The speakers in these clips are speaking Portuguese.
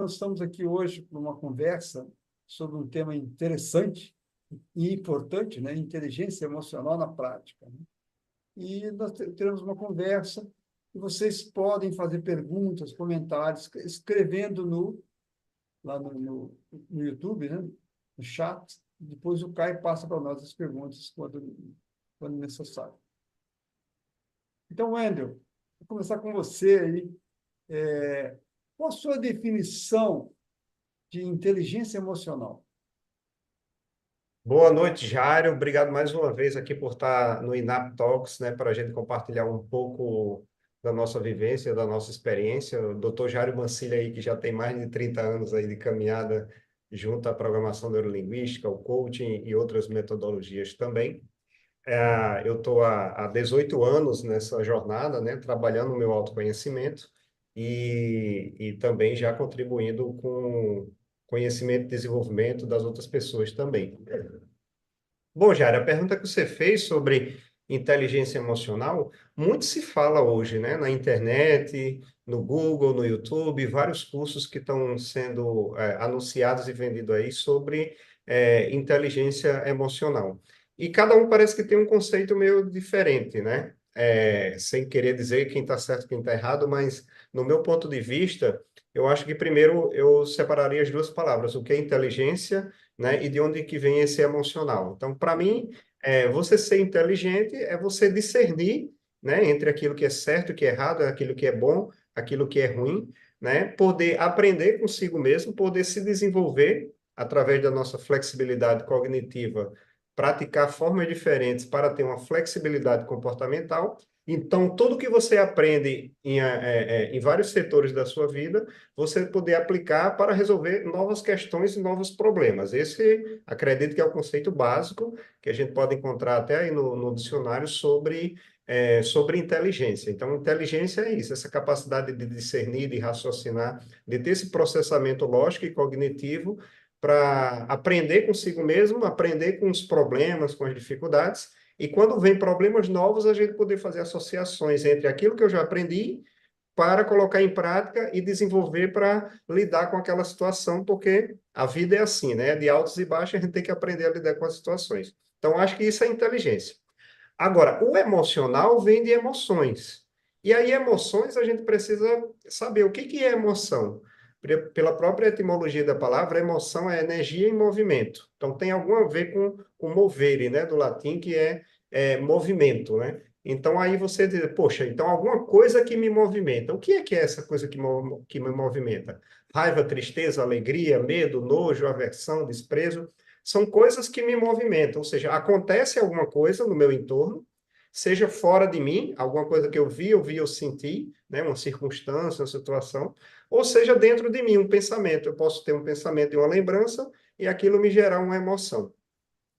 Nós estamos aqui hoje para uma conversa sobre um tema interessante e importante, né? Inteligência emocional na prática, né? E nós teremos uma conversa e vocês podem fazer perguntas, comentários, escrevendo lá no YouTube, né? No chat. Depois o Caio passa para nós as perguntas quando necessário. Então, Wendel, vou começar com você aí. Qual a sua definição de inteligência emocional? Boa noite, Jário. Obrigado mais uma vez aqui por estar no INAP Talks, né, para a gente compartilhar um pouco da nossa vivência, da nossa experiência. O Dr. Jário Mancilha aí, que já tem mais de 30 anos aí de caminhada junto à programação neurolinguística, ao coaching e outras metodologias também. Eu estou há 18 anos nessa jornada, né, trabalhando no meu autoconhecimento e também já contribuindo com conhecimento e desenvolvimento das outras pessoas também. Bom, Jário, a pergunta que você fez sobre inteligência emocional, muito se fala hoje, né, na internet, no Google, no YouTube, vários cursos que estão sendo anunciados e vendidos aí sobre inteligência emocional. E cada um parece que tem um conceito meio diferente, né? Sem querer dizer quem está certo e quem está errado, mas no meu ponto de vista, eu acho que primeiro eu separaria as duas palavras, o que é inteligência, né? E de onde que vem esse emocional. Então, para mim, você ser inteligente é você discernir, né, entre aquilo que é certo, e que é errado, aquilo que é bom, aquilo que é ruim, né? Poder aprender consigo mesmo, poder se desenvolver através da nossa flexibilidade cognitiva, praticar formas diferentes para ter uma flexibilidade comportamental. Então, tudo que você aprende em vários setores da sua vida, você poder aplicar para resolver novas questões e novos problemas. Esse, acredito que é o conceito básico que a gente pode encontrar até aí no dicionário sobre inteligência. Então, inteligência é isso, essa capacidade de discernir, de raciocinar, de ter esse processamento lógico e cognitivo para aprender consigo mesmo, aprender com os problemas, com as dificuldades, e quando vem problemas novos, a gente poder fazer associações entre aquilo que eu já aprendi para colocar em prática e desenvolver para lidar com aquela situação, porque a vida é assim, né? De altos e baixos, a gente tem que aprender a lidar com as situações. Então, acho que isso é inteligência. Agora, o emocional vem de emoções. E aí, emoções, a gente precisa saber o que é emoção. Pela própria etimologia da palavra, emoção é energia em movimento. Então, tem algum a ver com o movere, né, do latim, que é movimento, né? Então, aí você diz, poxa, então alguma coisa que me movimenta. O que é essa coisa que me movimenta? Raiva, tristeza, alegria, medo, nojo, aversão, desprezo são coisas que me movimentam, ou seja, acontece alguma coisa no meu entorno, seja fora de mim, alguma coisa que eu vi, eu senti, né, uma circunstância, uma situação, ou seja dentro de mim, um pensamento. Eu posso ter um pensamento e uma lembrança e aquilo me gerar uma emoção.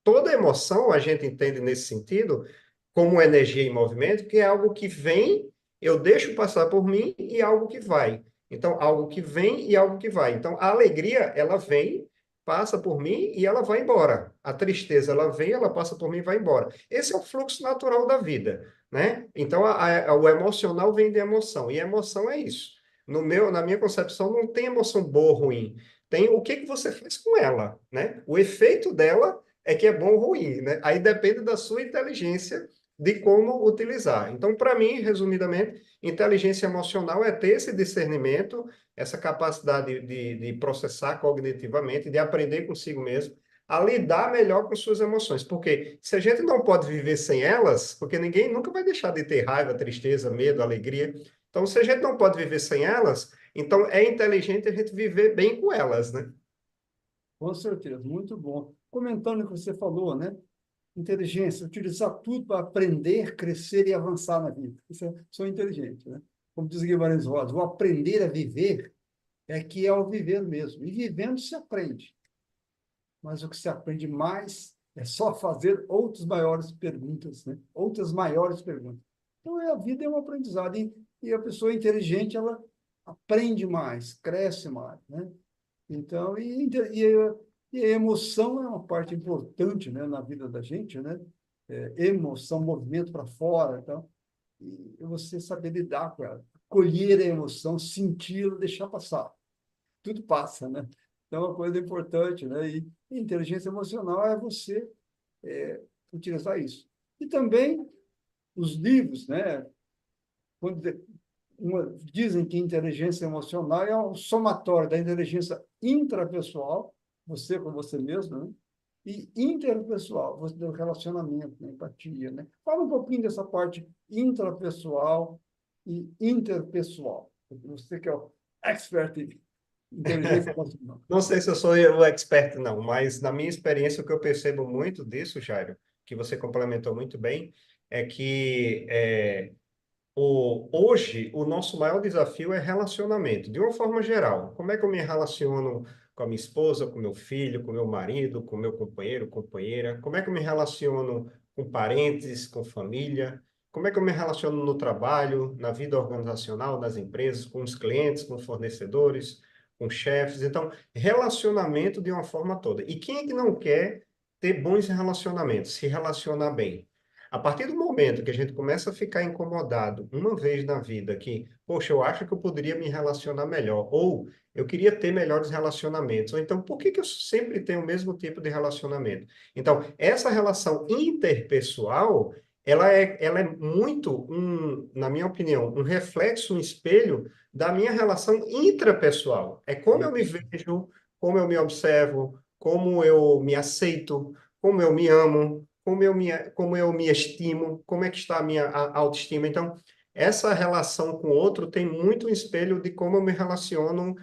Toda emoção, a gente entende nesse sentido, como energia em movimento, que é algo que vem, eu deixo passar por mim e algo que vai. Então, algo que vem e algo que vai. Então, a alegria, ela vem, passa por mim e ela vai embora. A tristeza, ela vem, ela passa por mim e vai embora. Esse é o fluxo natural da vida, né? Então, o emocional vem de emoção. E emoção é isso. Na minha concepção, não tem emoção boa ou ruim. Tem o que você faz com ela, né? O efeito dela é que é bom ou ruim, né? Aí depende da sua inteligência de como utilizar. Então, para mim, resumidamente, inteligência emocional é ter esse discernimento, essa capacidade de processar cognitivamente, de aprender consigo mesmo, a lidar melhor com suas emoções. Porque se a gente não pode viver sem elas, porque ninguém nunca vai deixar de ter raiva, tristeza, medo, alegria. Então, se a gente não pode viver sem elas, então é inteligente a gente viver bem com elas, né? Com certeza, muito bom. Comentando o que você falou, né? Inteligência, utilizar tudo para aprender, crescer e avançar na vida. Isso é, sou inteligente, né? Como diz Guimarães Rosa, o aprender a viver é que é o viver mesmo. E vivendo se aprende. Mas o que se aprende mais é só fazer outras maiores perguntas, né? Outras maiores perguntas. Então, a vida é um aprendizado. E a pessoa inteligente, ela aprende mais, cresce mais, né? Então, e a emoção é uma parte importante, né, na vida da gente, né? Emoção, movimento para fora, então, e você saber lidar com ela, colher a emoção, senti-la, deixar passar. tudo passa, né? Então, é uma coisa importante, né? E inteligência emocional é você utilizar isso. E também os livros, né? Quando dizem que inteligência emocional é um somatório da inteligência intrapessoal, você com você mesmo, né? E interpessoal, você do relacionamento, né? Empatia, né? Fala um pouquinho dessa parte intrapessoal e interpessoal. Você que é o expert em inteligência emocional. Não sei se eu sou o expert, não, mas na minha experiência, o que eu percebo muito disso, Jairo, que você complementou muito bem, é que hoje o nosso maior desafio é relacionamento, de uma forma geral. Como é que eu me relaciono com a minha esposa, com meu filho, com meu marido, com meu companheiro, companheira? Como é que eu me relaciono com parentes, com família? Como é que eu me relaciono no trabalho, na vida organizacional, nas empresas, com os clientes, com os fornecedores, com chefes? Então, relacionamento de uma forma toda. E quem é que não quer ter bons relacionamentos, se relacionar bem? A partir do momento que a gente começa a ficar incomodado uma vez na vida que, poxa, eu acho que eu poderia me relacionar melhor, ou eu queria ter melhores relacionamentos, ou então, por que que eu sempre tenho o mesmo tipo de relacionamento? Então, essa relação interpessoal, ela é muito, na minha opinião, um reflexo, um espelho da minha relação intrapessoal. É como eu me vejo, como eu me observo, como eu me aceito, como eu me amo, como eu me estimo, como é que está a minha autoestima. Então, essa relação com o outro tem muito um espelho de como eu me relaciono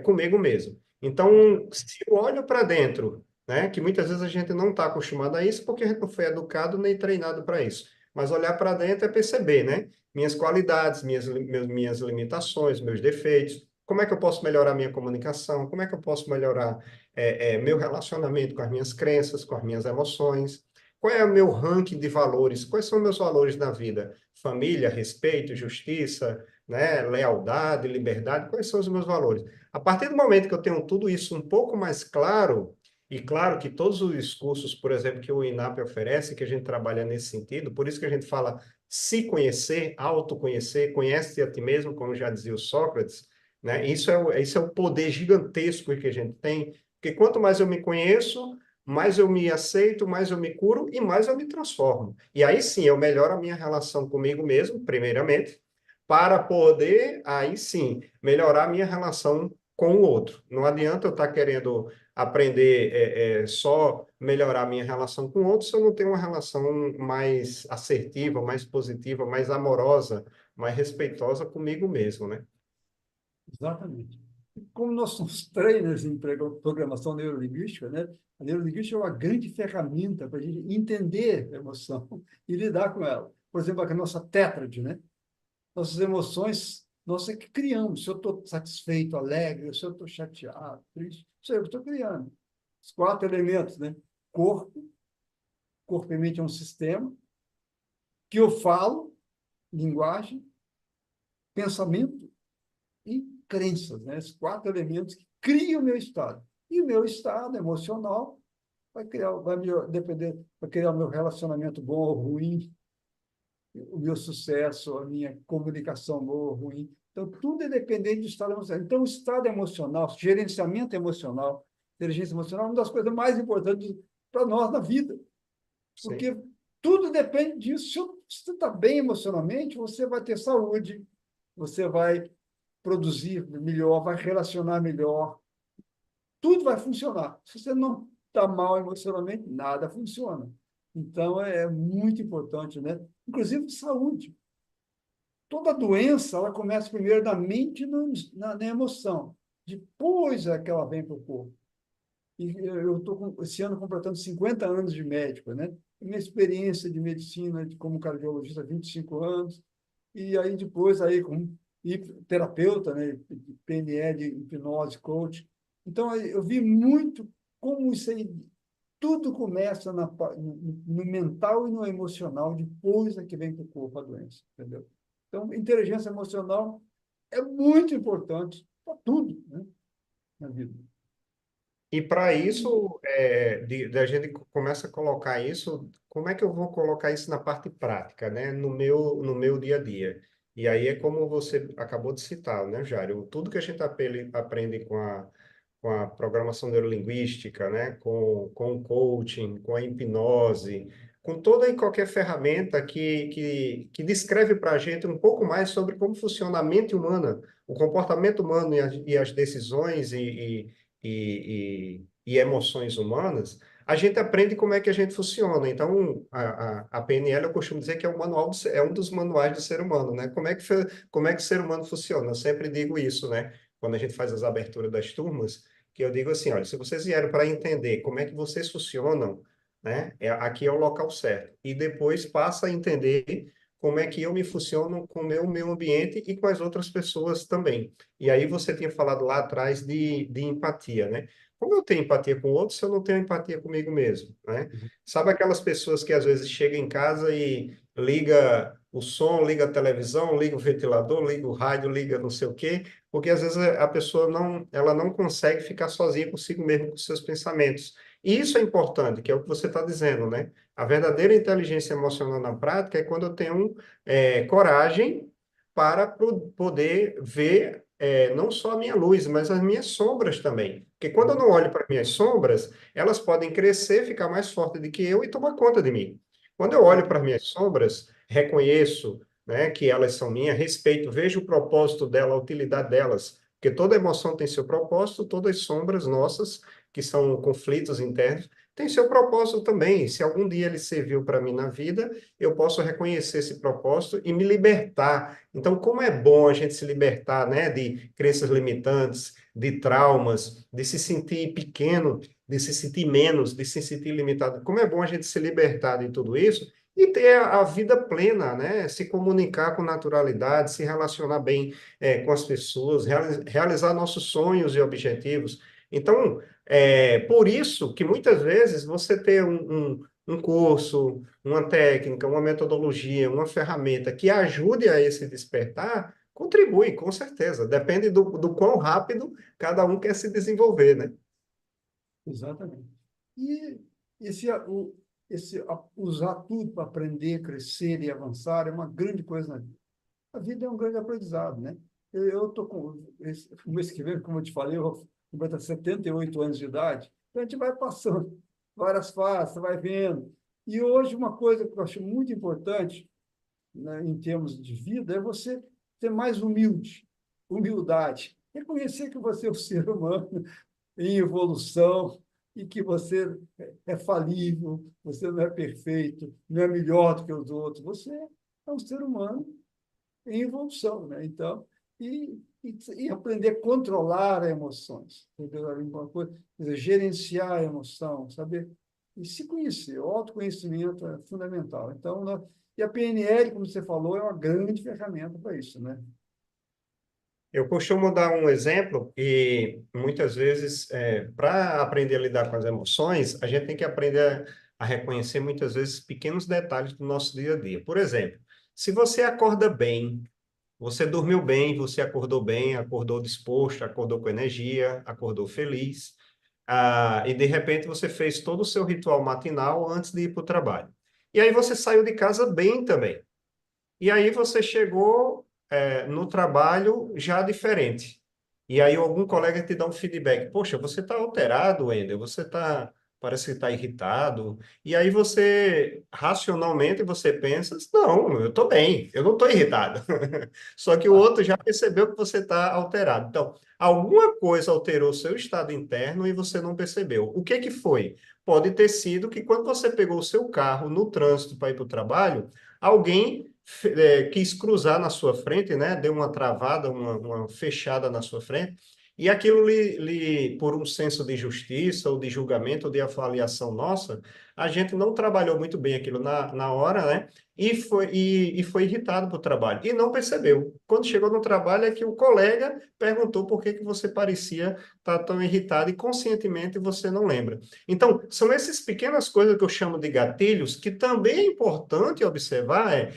comigo mesmo. Então, se eu olho para dentro, né, que muitas vezes a gente não está acostumado a isso porque a gente não foi educado nem treinado para isso. Mas olhar para dentro é perceber, né, minhas qualidades, minhas limitações, meus defeitos. Como é que eu posso melhorar minha comunicação? Como é que eu posso melhorar meu relacionamento com as minhas crenças, com as minhas emoções? Qual é o meu ranking de valores? Quais são meus valores na vida? Família, respeito, justiça, né? Lealdade, liberdade. Quais são os meus valores? A partir do momento que eu tenho tudo isso um pouco mais claro, e claro que todos os cursos, por exemplo, que o INAP oferece, que a gente trabalha nesse sentido, por isso que a gente fala se conhecer, autoconhecer, conhece a ti mesmo, como já dizia o Sócrates, né? Isso é o poder gigantesco que a gente tem, porque quanto mais eu me conheço, mais eu me aceito, mais eu me curo e mais eu me transformo. E aí sim, eu melhoro a minha relação comigo mesmo, primeiramente, para poder, aí sim, melhorar a minha relação com o outro. Não adianta eu estar querendo aprender só melhorar a minha relação com o outro se eu não tenho uma relação mais assertiva, mais positiva, mais amorosa, mais respeitosa comigo mesmo, né? Exatamente. Como nós somos trainers em programação neurolinguística, né? A neurolinguística é uma grande ferramenta para a gente entender a emoção e lidar com ela. Por exemplo, a nossa tétrade, né? Nossas emoções, nós é que criamos. Se eu estou satisfeito, alegre, se eu estou chateado, triste, isso aí eu estou criando. Os quatro elementos, né? Corpo, corpo e mente é um sistema, que eu falo, linguagem, pensamento e crenças, né? Esses quatro elementos que criam o meu estado. E o meu estado emocional vai me depender, vai criar o meu relacionamento bom ou ruim, o meu sucesso, a minha comunicação boa ou ruim. Então, tudo é dependente do estado emocional. Então, o estado emocional, gerenciamento emocional, inteligência emocional, é uma das coisas mais importantes para nós na vida, Sim. porque tudo depende disso. Se você está bem emocionalmente, você vai ter saúde, você vai produzir melhor, vai relacionar melhor, tudo vai funcionar. Se você não está mal emocionalmente, nada funciona. Então, é muito importante, né? Inclusive, saúde. Toda doença, ela começa primeiro na mente e na emoção. Depois é que ela vem para o corpo. E eu estou, esse ano, completando 50 anos de médico, né? Minha experiência de medicina como cardiologista, 25 anos. E aí, depois, aí, como terapeuta, né? PNL, hipnose, coach. Então, eu vi muito como isso aí, tudo começa no mental e no emocional, depois é que vem para o corpo a doença, entendeu? Então, inteligência emocional é muito importante para tudo, né, na vida. E para isso, a gente começa a colocar isso, como é que eu vou colocar isso na parte prática, né? No meu dia a dia. E aí é como você acabou de citar, né, Jário? Tudo que a gente aprende com a programação neurolinguística, né, com o coaching, com a hipnose, com toda e qualquer ferramenta que descreve para a gente um pouco mais sobre como funciona a mente humana, o comportamento humano e as decisões e emoções humanas, a gente aprende como é que a gente funciona. Então, a PNL, eu costumo dizer que é, é um dos manuais do ser humano, né? Como é que o ser humano funciona? Eu sempre digo isso, né? Quando a gente faz as aberturas das turmas, que eu digo assim, olha, se vocês vieram para entender como é que vocês funcionam, né? Aqui é o local certo. E depois passa a entender como é que eu me funciono com o meu meio ambiente e com as outras pessoas também. E aí você tinha falado lá atrás de empatia, né? Como eu tenho empatia com outros, se eu não tenho empatia comigo mesmo, né? Sabe aquelas pessoas que às vezes chegam em casa e liga o som, liga a televisão, liga o ventilador, liga o rádio, liga não sei o quê, porque às vezes a pessoa ela não consegue ficar sozinha consigo mesmo com seus pensamentos. E isso é importante, que é o que você está dizendo, né? A verdadeira inteligência emocional na prática é quando eu tenho coragem para poder ver não só a minha luz, mas as minhas sombras também. Porque quando eu não olho para minhas sombras, elas podem crescer, ficar mais fortes do que eu e tomar conta de mim. Quando eu olho para minhas sombras, reconheço, né, que elas são minhas, respeito, vejo o propósito dela, a utilidade delas, porque toda emoção tem seu propósito, todas as sombras nossas, que são conflitos internos, têm seu propósito também. Se algum dia ele serviu para mim na vida, eu posso reconhecer esse propósito e me libertar. Então, como é bom a gente se libertar, né, de crenças limitantes, de traumas, de se sentir pequeno, de se sentir menos, de se sentir limitado. Como é bom a gente se libertar de tudo isso e ter a vida plena, né? Se comunicar com naturalidade, se relacionar bem com as pessoas, realizar nossos sonhos e objetivos. Então, por isso que muitas vezes você ter um curso, uma técnica, uma metodologia, uma ferramenta que ajude a esse despertar, contribui, com certeza. Depende do quão rápido cada um quer se desenvolver, né? Exatamente. E usar tudo para aprender, crescer e avançar é uma grande coisa na vida. A vida é um grande aprendizado, né? Eu estou com, o mês que vem, como eu te falei, eu vou completar 78 anos de idade, então a gente vai passando várias fases, você vai vendo. E hoje uma coisa que eu acho muito importante, né, em termos de vida, é você ser mais humildade. Reconhecer que você é um ser humano em evolução e que você é falível, você não é perfeito, não é melhor do que os outros, você é um ser humano em evolução, né? Então, e aprender a controlar as emoções, entendeu? Uma coisa, quer dizer, gerenciar a emoção, saber e se conhecer. O autoconhecimento é fundamental. Então, e a PNL, como você falou, é uma grande ferramenta para isso, né? Eu costumo dar um exemplo e muitas vezes, para aprender a lidar com as emoções, a gente tem que aprender a reconhecer muitas vezes pequenos detalhes do nosso dia a dia. Por exemplo, se você acorda bem, você dormiu bem, você acordou bem, acordou disposto, acordou com energia, acordou feliz, e de repente você fez todo o seu ritual matinal antes de ir para o trabalho. E aí você saiu de casa bem também. E aí você chegou, no trabalho já diferente. E aí algum colega te dá um feedback. Poxa, você está alterado, Wender. Parece que está irritado. E aí você, racionalmente, você pensa, não, eu estou bem, eu não estou irritado. Só que o Ah, outro já percebeu que você está alterado. Então, alguma coisa alterou o seu estado interno e você não percebeu. O que que foi? Pode ter sido que quando você pegou o seu carro no trânsito para ir para o trabalho, alguém quis cruzar na sua frente, né? Deu uma travada, uma fechada na sua frente, e aquilo por um senso de justiça, ou de julgamento, ou de avaliação nossa, a gente não trabalhou muito bem aquilo na hora, né? E foi irritado para o trabalho, e não percebeu. Quando chegou no trabalho, é que o colega perguntou por que que você parecia estar tão irritado, e conscientemente você não lembra. Então, são essas pequenas coisas que eu chamo de gatilhos, que também é importante observar,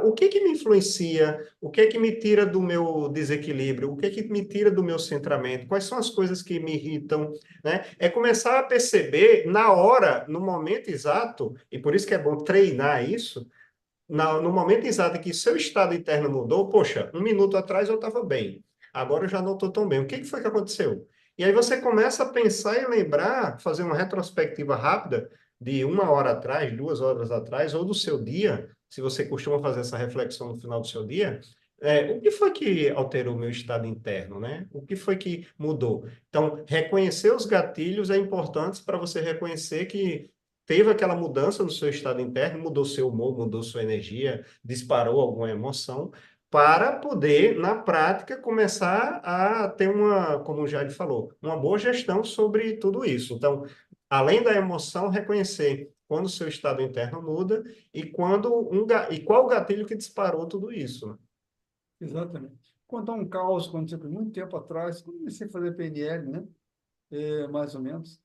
o que que me influencia? O que que me tira do meu desequilíbrio? O que que me tira do meu centramento? Quais são as coisas que me irritam, né? É começar a perceber na hora, no momento exato, e por isso que é bom treinar isso, no momento exato em que seu estado interno mudou, poxa, um minuto atrás eu estava bem, agora eu já não estou tão bem. O que que foi que aconteceu? E aí você começa a pensar e lembrar, fazer uma retrospectiva rápida de 1 hora atrás, 2 horas atrás, ou do seu dia, se você costuma fazer essa reflexão no final do seu dia, o que foi que alterou o meu estado interno, né? O que foi que mudou? Então, reconhecer os gatilhos é importante para você reconhecer que teve aquela mudança no seu estado interno, mudou seu humor, mudou sua energia, disparou alguma emoção, para poder, na prática, começar a ter uma, como o Jair falou, uma boa gestão sobre tudo isso. Então, além da emoção, reconhecer quando o seu estado interno muda e e qual o gatilho que disparou tudo isso, né? Exatamente. Contar um caos, quando você, muito tempo atrás, quando comecei a fazer PNL, né? Mais ou menos.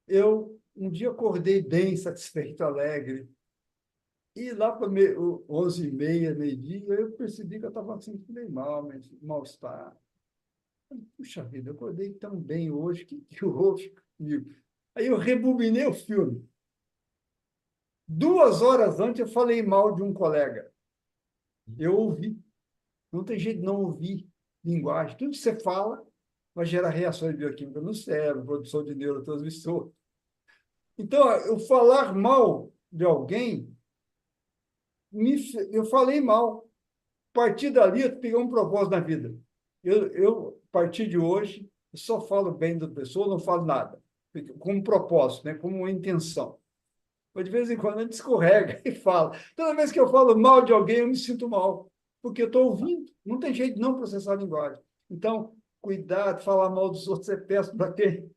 Eu, um dia, acordei bem, satisfeito, alegre. E lá para 11h30, meio-dia, eu percebi que eu estava sentindo bem mal, mal-estar. Puxa vida, eu acordei tão bem hoje, o que houve comigo? Aí eu rebobinei o filme. 2 horas antes eu falei mal de um colega. Eu ouvi. Não tem jeito de não ouvir linguagem. Tudo que você fala vai gerar reações bioquímicas no cérebro, produção de neurotransmissor. Então, eu falar mal de alguém, eu falei mal. A partir dali, eu peguei um propósito na vida. A partir de hoje, eu só falo bem da pessoa, não falo nada. Com um propósito, né? Com uma intenção. Mas de vez em quando a gente escorrega e fala. Toda vez que eu falo mal de alguém, eu me sinto mal, porque eu estou ouvindo. Não tem jeito de não processar a linguagem. Então, cuidado, falar mal dos outros é péssimo para quem?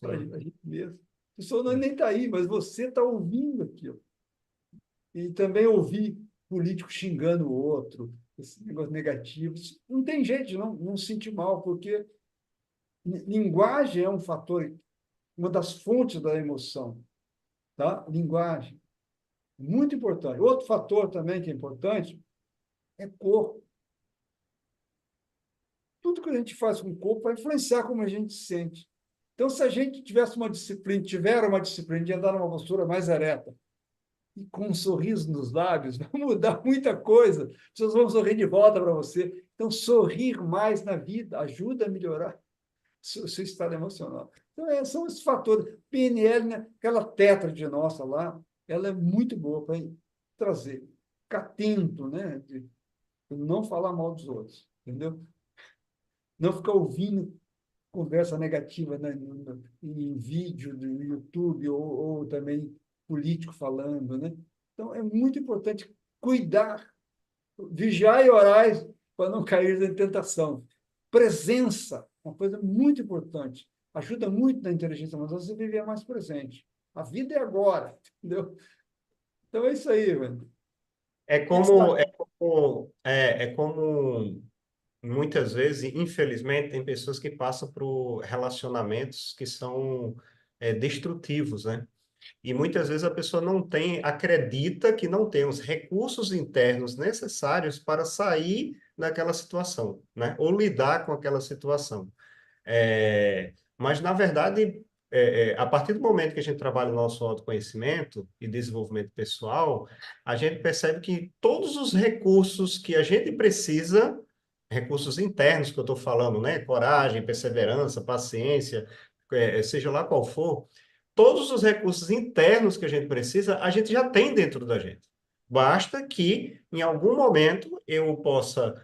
Para a Sim. gente mesmo. A pessoa nem está aí, mas você está ouvindo aquilo. E também ouvir político xingando o outro, esse negócio negativo. Não tem jeito de não se sentir mal, porque linguagem é um fator, uma das fontes da emoção. Tá? Linguagem. Muito importante. Outro fator também que é importante é corpo. Tudo que a gente faz com o corpo vai influenciar como a gente se sente. Então, se a gente tiver uma disciplina de andar numa postura mais ereta e com um sorriso nos lábios, vai mudar muita coisa. As pessoas vão sorrir de volta para você. Então, sorrir mais na vida ajuda a melhorar o seu estado emocional. Então, são esses fatores. PNL, né? Aquela tétrade nossa lá, ela é muito boa para trazer. Ficar atento, né? De não falar mal dos outros, entendeu? Não ficar ouvindo conversa negativa, né, em vídeo do YouTube ou também político falando, né? Então, é muito importante cuidar, vigiar e orar para não cair em tentação. Presença, uma coisa muito importante. Ajuda muito na inteligência emocional você viver mais presente. A vida é agora, entendeu? Então, é isso aí, velho. É E essa, como, é como, é como muitas vezes, infelizmente, tem pessoas que passam por relacionamentos que são destrutivos, né? E muitas vezes a pessoa não tem, acredita que não tem os recursos internos necessários para sair daquela situação, né? Ou lidar com aquela situação. Mas, na verdade, a partir do momento que a gente trabalha o nosso autoconhecimento e desenvolvimento pessoal, a gente percebe que todos os recursos que a gente precisa, recursos internos que eu estou falando, né? Coragem, perseverança, paciência, seja lá qual for, todos os recursos internos que a gente precisa, a gente já tem dentro da gente. Basta que, em algum momento, eu possa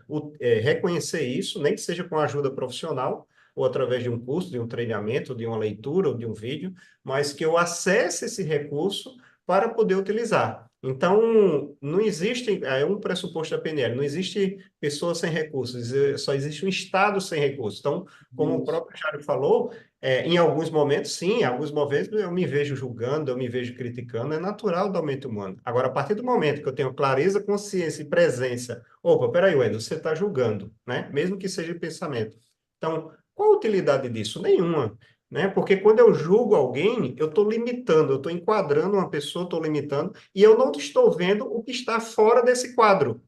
reconhecer isso, nem que seja com a ajuda profissional, ou através de um curso, de um treinamento, de uma leitura ou de um vídeo, mas que eu acesse esse recurso para poder utilizar. Então, não existe, é um pressuposto da PNL, não existe pessoa sem recursos, só existe um estado sem recursos. Então, como o isso. próprio Jário falou, em alguns momentos, sim, em alguns momentos eu me vejo julgando, eu me vejo criticando, é natural da mente humana. Agora, a partir do momento que eu tenho clareza, consciência e presença, opa, peraí, Wendel, você está julgando, né? Mesmo que seja pensamento. Então, qual a utilidade disso? Nenhuma, né? Porque quando eu julgo alguém, eu estou limitando, eu estou enquadrando uma pessoa, estou limitando, e eu não estou vendo o que está fora desse quadro.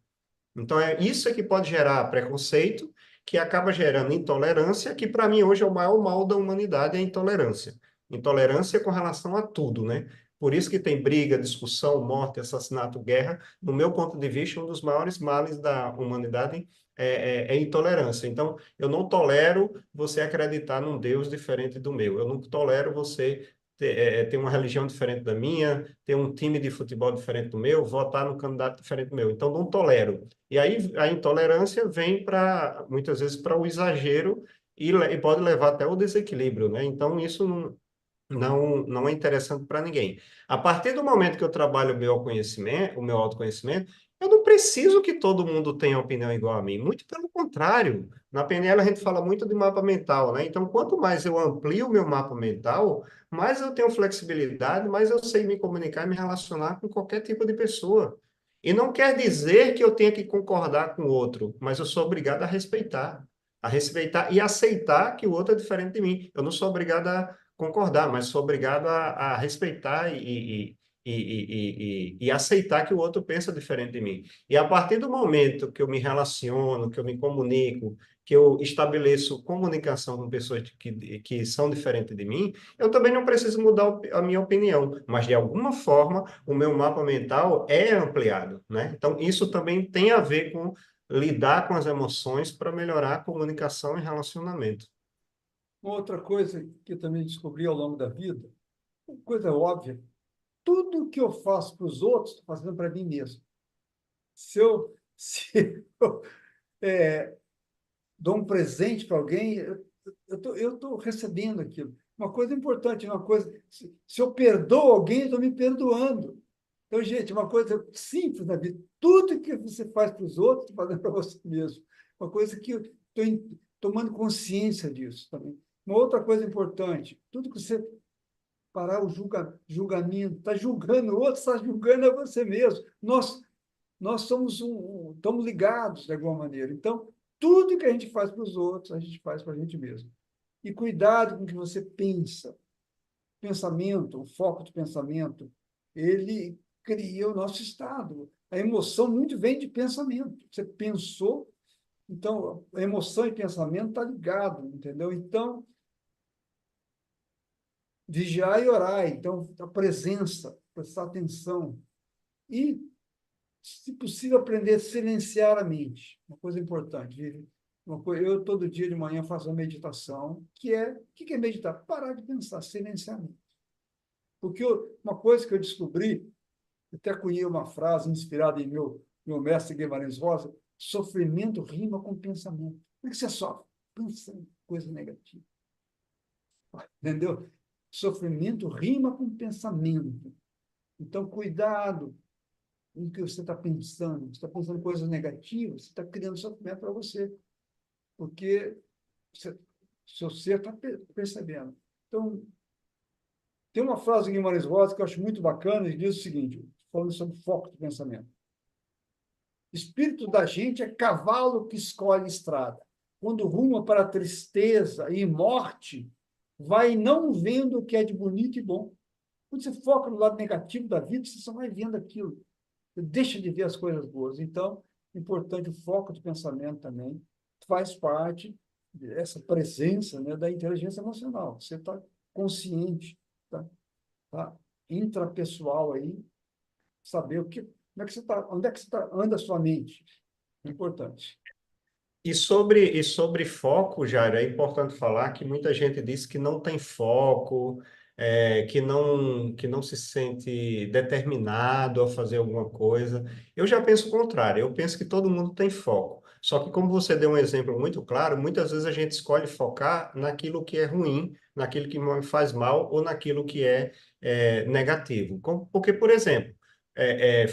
Então, é isso é que pode gerar preconceito, que acaba gerando intolerância, que para mim hoje é o maior mal da humanidade, é a intolerância. Intolerância com relação a tudo, né? Por isso que tem briga, discussão, morte, assassinato, guerra. No meu ponto de vista, um dos maiores males da humanidade é intolerância. Então, eu não tolero você acreditar num Deus diferente do meu. Eu não tolero você ter uma religião diferente da minha, ter um time de futebol diferente do meu, votar num candidato diferente do meu. Então, não tolero. E aí a intolerância vem muitas vezes para o exagero e pode levar até o desequilíbrio, né? Então, isso não é interessante para ninguém. A partir do momento que eu trabalho o meu autoconhecimento, eu não preciso que todo mundo tenha opinião igual a mim. Muito pelo contrário. Na PNL a gente fala muito de mapa mental, né? Então, quanto mais eu amplio o meu mapa mental, mais eu tenho flexibilidade, mais eu sei me comunicar e me relacionar com qualquer tipo de pessoa. E não quer dizer que eu tenha que concordar com o outro, mas eu sou obrigado a respeitar e aceitar que o outro é diferente de mim. Eu não sou obrigado a concordar, mas sou obrigado a respeitar e aceitar que o outro pensa diferente de mim. E a partir do momento que eu me relaciono, que eu me comunico, que eu estabeleço comunicação com pessoas que são diferentes de mim, eu também não preciso mudar a minha opinião, mas de alguma forma o meu mapa mental é ampliado, né? Então, isso também tem a ver com lidar com as emoções para melhorar a comunicação e relacionamento. Uma outra coisa que eu também descobri ao longo da vida, coisa óbvia, tudo que eu faço para os outros, estou fazendo para mim mesmo. Se eu dou um presente para alguém, eu tô recebendo aquilo. Uma coisa importante, se eu perdoo alguém, eu estou me perdoando. Então, gente, uma coisa simples na vida, tudo que você faz para os outros, está fazendo para você mesmo. Uma coisa que eu estou tomando consciência disso também. Uma outra coisa importante, tudo que você parar o julgamento, está julgando o outro, está julgando a você mesmo. Nós somos estamos ligados de alguma maneira. Então, tudo que a gente faz para os outros, a gente faz para a gente mesmo. E cuidado com o que você pensa. Pensamento, o foco de pensamento, ele cria o nosso estado. A emoção muito vem de pensamento. Você pensou, então a emoção e pensamento está ligado, entendeu? Então, vigiar e orar, então a presença, prestar atenção e, se possível, aprender a silenciar a mente. Uma coisa importante. Eu todo dia de manhã faço uma meditação, o que é meditar? Parar de pensar, silenciar a mente. Porque uma coisa que eu descobri, até cunhei uma frase inspirada em meu mestre Guimarães Rosa: sofrimento rima com pensamento. Como é que você sofre? Pensando coisa negativa. Entendeu? Sofrimento rima com pensamento. Então, cuidado com o que você está pensando. Você está pensando coisas negativas, você está criando sofrimento para você. Porque seu ser está percebendo. Então, tem uma frase do Guimarães Rosa que eu acho muito bacana, e diz o seguinte, falando sobre foco de pensamento: espírito da gente é cavalo que escolhe estrada. Quando ruma para a tristeza e morte, vai não vendo o que é de bonito e bom. Quando você foca no lado negativo da vida, você só vai vendo aquilo. Você deixa de ver as coisas boas. Então, é importante o foco de pensamento também. Faz parte dessa presença, né, da inteligência emocional. Você está consciente, tá? Intrapessoal aí, saber como é que você está, onde é que anda a sua mente. É importante. E sobre foco, Jairo, é importante falar que muita gente diz que não tem foco, que não se sente determinado a fazer alguma coisa. Eu já penso o contrário, eu penso que todo mundo tem foco. Só que, como você deu um exemplo muito claro, muitas vezes a gente escolhe focar naquilo que é ruim, naquilo que faz mal ou naquilo que é negativo. Porque, por exemplo,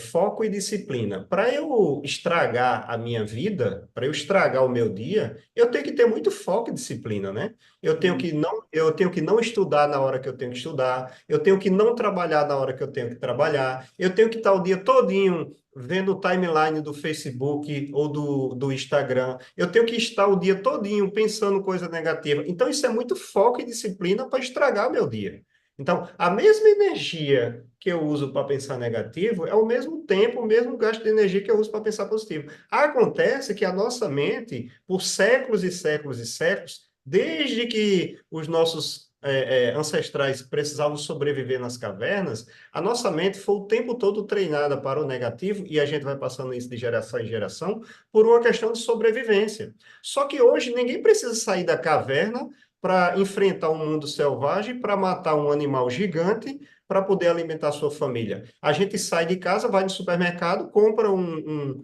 foco e disciplina. Para eu estragar a minha vida, para eu estragar o meu dia, eu tenho que ter muito foco e disciplina, né? Eu tenho que não estudar na hora que eu tenho que estudar, eu tenho que não trabalhar na hora que eu tenho que trabalhar, eu tenho que estar o dia todinho vendo o timeline do Facebook ou do Instagram, eu tenho que estar o dia todinho pensando coisa negativa. Então, isso é muito foco e disciplina para estragar meu dia. Então, a mesma energia que eu uso para pensar negativo é o mesmo tempo, o mesmo gasto de energia que eu uso para pensar positivo. Acontece que a nossa mente, por séculos e séculos e séculos, desde que os nossos ancestrais precisavam sobreviver nas cavernas, a nossa mente foi o tempo todo treinada para o negativo, e a gente vai passando isso de geração em geração, por uma questão de sobrevivência. Só que hoje ninguém precisa sair da caverna para enfrentar um mundo selvagem, para matar um animal gigante, para poder alimentar sua família. A gente sai de casa, vai no supermercado, compra um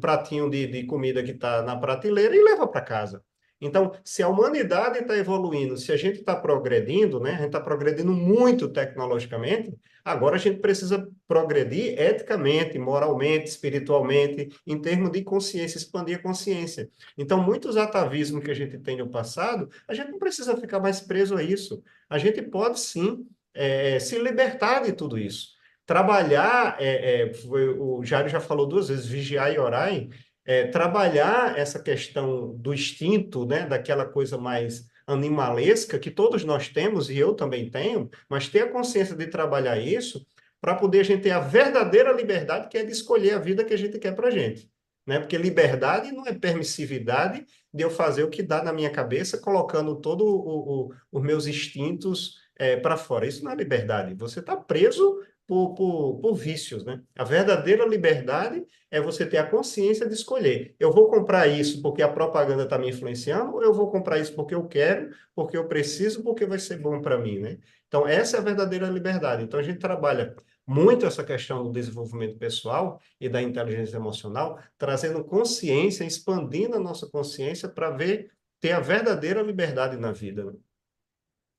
pratinho de comida que está na prateleira e leva para casa. Então, se a humanidade está evoluindo, se a gente está progredindo, né, a gente está progredindo muito tecnologicamente, agora a gente precisa progredir eticamente, moralmente, espiritualmente, em termos de consciência, expandir a consciência. Então, muitos atavismos que a gente tem no passado, a gente não precisa ficar mais preso a isso. A gente pode, sim, se libertar de tudo isso. Trabalhar, o Jário já falou duas vezes, vigiar e orar, trabalhar essa questão do instinto, né, daquela coisa mais animalesca que todos nós temos e eu também tenho, mas ter a consciência de trabalhar isso para poder a gente ter a verdadeira liberdade, que é de escolher a vida que a gente quer para a gente. Né? Porque liberdade não é permissividade de eu fazer o que dá na minha cabeça, colocando todos os meus instintos para fora. Isso não é liberdade. Você está preso por vícios, né? A verdadeira liberdade é você ter a consciência de escolher. Eu vou comprar isso porque a propaganda está me influenciando, ou eu vou comprar isso porque eu quero, porque eu preciso, porque vai ser bom para mim, né? Então, essa é a verdadeira liberdade. Então, a gente trabalha muito essa questão do desenvolvimento pessoal e da inteligência emocional, trazendo consciência, expandindo a nossa consciência para ver, ter a verdadeira liberdade na vida, né?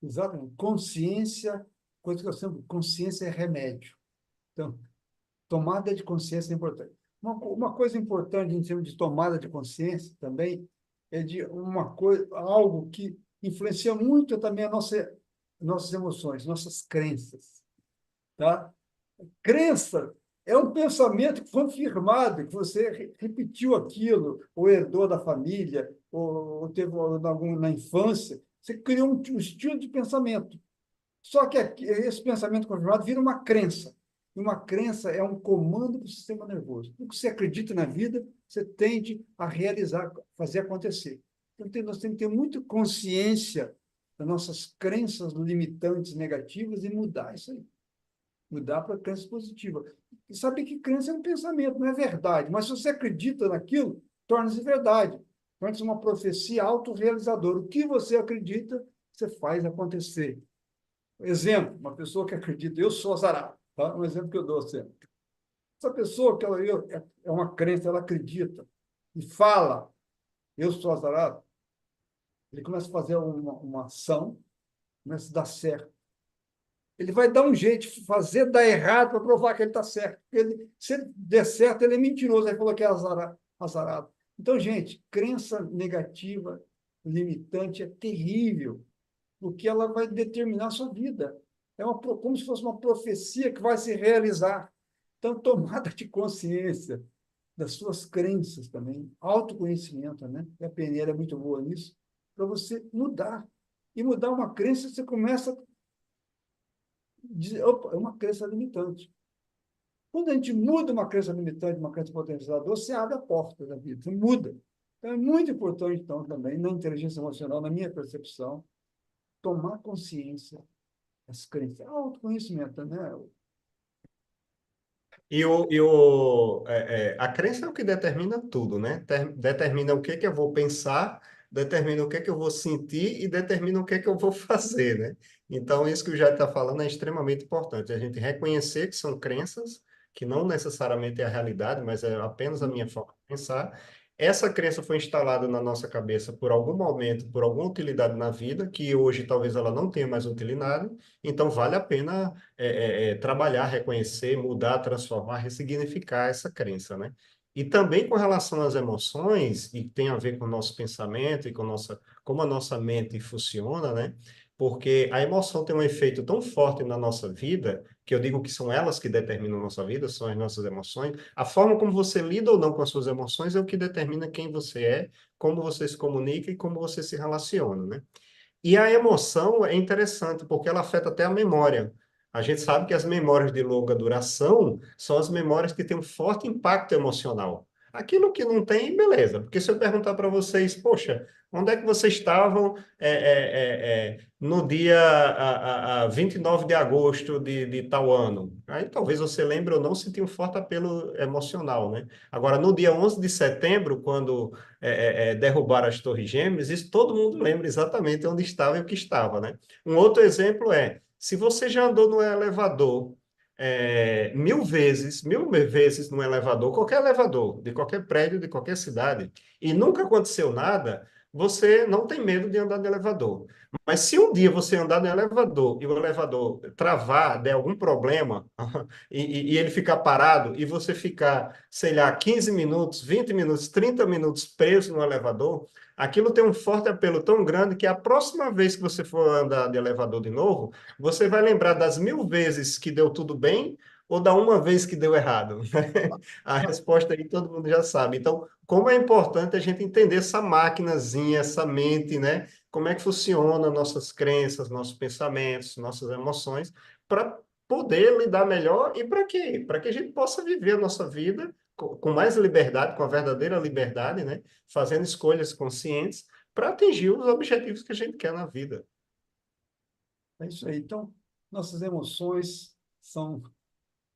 Exatamente. Consciência, coisa que eu sempre, consciência é remédio. Então, tomada de consciência é importante. Uma coisa importante em termos de tomada de consciência também é de uma coisa, algo que influencia muito também nossas emoções, nossas crenças, tá? Crença é um pensamento que foi firmado, que você repetiu aquilo, ou herdou da família, ou teve na infância. Você criou um estilo de pensamento. Só que esse pensamento confirmado vira uma crença. E uma crença é um comando do sistema nervoso. O que você acredita na vida, você tende a realizar, fazer acontecer. Então, nós temos que ter muita consciência das nossas crenças limitantes negativas e mudar isso aí. Mudar para crença positiva. E saber que crença é um pensamento, não é verdade. Mas se você acredita naquilo, torna-se verdade. Torna-se uma profecia autorrealizadora. O que você acredita, você faz acontecer. Exemplo, uma pessoa que acredita, eu sou azarado, tá? Um exemplo que eu dou sempre. Essa pessoa que é uma crença, ela acredita e fala, eu sou azarado, ele começa a fazer uma ação, começa a dar certo. Ele vai dar um jeito de fazer dar errado para provar que ele está certo. Se ele der certo, ele é mentiroso. Ele falou que é azarado. Então, gente, crença negativa, limitante, é terrível, porque ela vai determinar a sua vida. Como se fosse uma profecia que vai se realizar. Então, tomada de consciência das suas crenças também, autoconhecimento, né? E a PNL é muito boa nisso, para você mudar. E mudar uma crença, você começa a dizer, opa, é uma crença limitante. Quando a gente muda uma crença limitante, uma crença potencializadora, você abre a porta da vida, você muda. Então, é muito importante, então, também, na inteligência emocional, na minha percepção, tomar consciência das crenças. Autoconhecimento, né? A crença é o que determina tudo, né? Determina o que que eu vou pensar, determina o que que eu vou sentir e determina o que que eu vou fazer, né? Então, isso que o Jair está falando é extremamente importante. A gente reconhecer que são crenças, que não necessariamente é a realidade, mas é apenas a minha forma de pensar. Essa crença foi instalada na nossa cabeça por algum momento, por alguma utilidade na vida, que hoje talvez ela não tenha mais utilidade, então vale a pena trabalhar, reconhecer, mudar, transformar, ressignificar essa crença, né? E também com relação às emoções, e tem a ver com o nosso pensamento e com como a nossa mente funciona, né? Porque a emoção tem um efeito tão forte na nossa vida, que eu digo que são elas que determinam a nossa vida, são as nossas emoções. A forma como você lida ou não com as suas emoções é o que determina quem você é, como você se comunica e como você se relaciona, né? E a emoção é interessante, porque ela afeta até a memória. A gente sabe que as memórias de longa duração são as memórias que têm um forte impacto emocional. Aquilo que não tem, beleza. Porque se eu perguntar para vocês, poxa, onde é que vocês estavam no dia 29 de agosto de tal ano? Aí talvez você lembre ou não, sentir um forte apelo emocional, né? Agora, no dia 11 de setembro, quando derrubaram as Torres Gêmeas, isso todo mundo lembra exatamente onde estava e o que estava, né? Um outro exemplo é, se você já andou no elevador mil vezes no elevador, qualquer elevador, de qualquer prédio, de qualquer cidade, e nunca aconteceu nada, você não tem medo de andar de elevador. Mas se um dia você andar no elevador e o elevador travar, der algum problema, e ele ficar parado, e você ficar, sei lá, 15 minutos, 20 minutos, 30 minutos preso no elevador, aquilo tem um forte apelo tão grande que a próxima vez que você for andar de elevador de novo, você vai lembrar das 1000 vezes que deu tudo bem ou da uma vez que deu errado? A resposta aí todo mundo já sabe. Então, como é importante a gente entender essa maquinazinha, essa mente, né? Como é que funciona nossas crenças, nossos pensamentos, nossas emoções, para poder lidar melhor e para quê? Para que a gente possa viver a nossa vida com mais liberdade, com a verdadeira liberdade, né? Fazendo escolhas conscientes para atingir os objetivos que a gente quer na vida. É isso aí. Então, nossas emoções são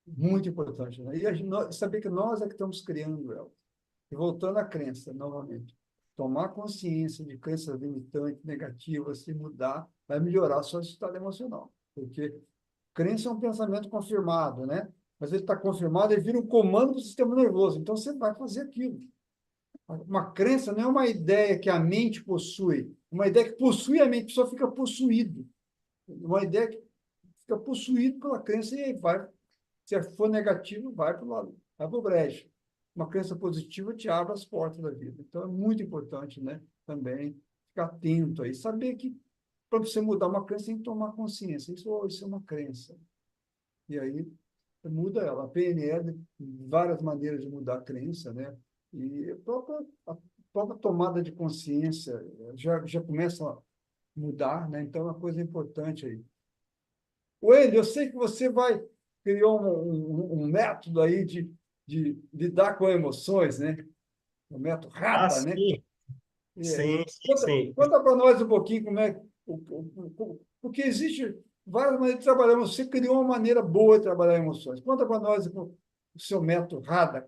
muito importantes, né? E saber que nós é que estamos criando elas. E voltando à crença, novamente, tomar consciência de crenças limitantes, negativas, se mudar, vai melhorar o seu estado emocional. Porque crença é um pensamento confirmado, né? Mas ele está confirmado, ele vira um comando do sistema nervoso. Então, você vai fazer aquilo. Uma crença não é uma ideia que a mente possui. Uma ideia que possui a mente, a pessoa fica possuído. Uma ideia que fica possuído pela crença e aí vai. Se for negativo, vai para o lado, vai para o brejo. Uma crença positiva te abre as portas da vida. Então, é muito importante, né? Também ficar atento aí. Saber que para você mudar uma crença, tem que tomar consciência. Isso é uma crença. E aí, muda ela. A PNL, várias maneiras de mudar a crença, né? E a própria tomada de consciência já começa a mudar, né? Então, é uma coisa importante aí. Wendel, eu sei que você criou um método aí de lidar com emoções, né? O método Ah, RADA, né? sim, É. sim, sim, Conta, sim. conta para nós um pouquinho como é. Porque existe várias maneiras de trabalhar. Você criou uma maneira boa de trabalhar emoções. Conta para nós o seu método RADA,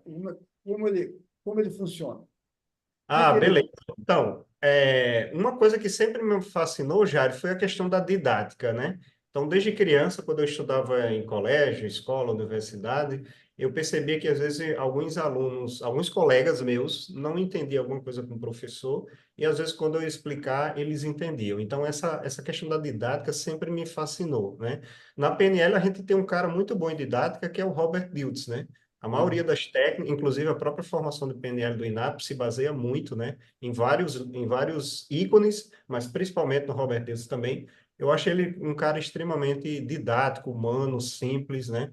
como ele funciona. O que Ah, que beleza. ele. Então, uma coisa que sempre me fascinou, Jário, foi a questão da didática, né? Então, desde criança, quando eu estudava em colégio, escola, universidade, eu percebia que às vezes alguns alunos, alguns colegas meus não entendiam alguma coisa com o professor e às vezes quando eu ia explicar, eles entendiam. Então, essa questão da didática sempre me fascinou, né? Na PNL, a gente tem um cara muito bom em didática, que é o Robert Dilts, né? A maioria Ah, das técnicas, inclusive a própria formação do PNL do INAP, se baseia muito, né, em vários ícones, mas principalmente no Robert Dilts também. Eu acho ele um cara extremamente didático, humano, simples, né?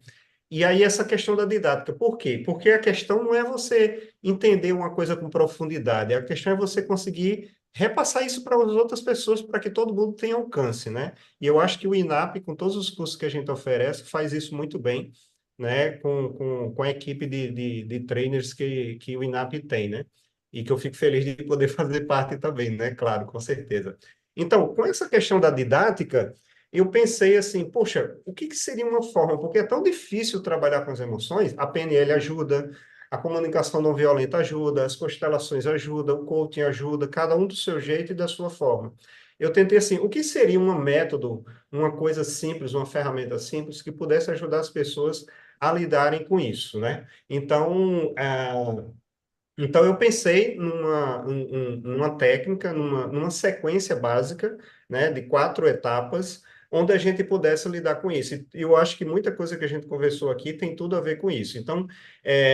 E aí essa questão da didática, por quê? Porque a questão não é você entender uma coisa com profundidade, a questão é você conseguir repassar isso para as outras pessoas para que todo mundo tenha alcance, né? E eu acho que o INAP, com todos os cursos que a gente oferece, faz isso muito bem, né, com a equipe de trainers que o INAP tem, né? E que eu fico feliz de poder fazer parte também, né? Claro, com certeza. Então, com essa questão da didática, eu pensei assim, poxa, o que seria uma forma? Porque é tão difícil trabalhar com as emoções, a PNL ajuda, a comunicação não violenta ajuda, as constelações ajudam, o coaching ajuda, cada um do seu jeito e da sua forma. Eu tentei assim, o que seria um método, uma coisa simples, uma ferramenta simples que pudesse ajudar as pessoas a lidarem com isso, né? Então eu pensei numa técnica, numa sequência básica, né, de 4 etapas, onde a gente pudesse lidar com isso. E eu acho que muita coisa que a gente conversou aqui tem tudo a ver com isso. Então,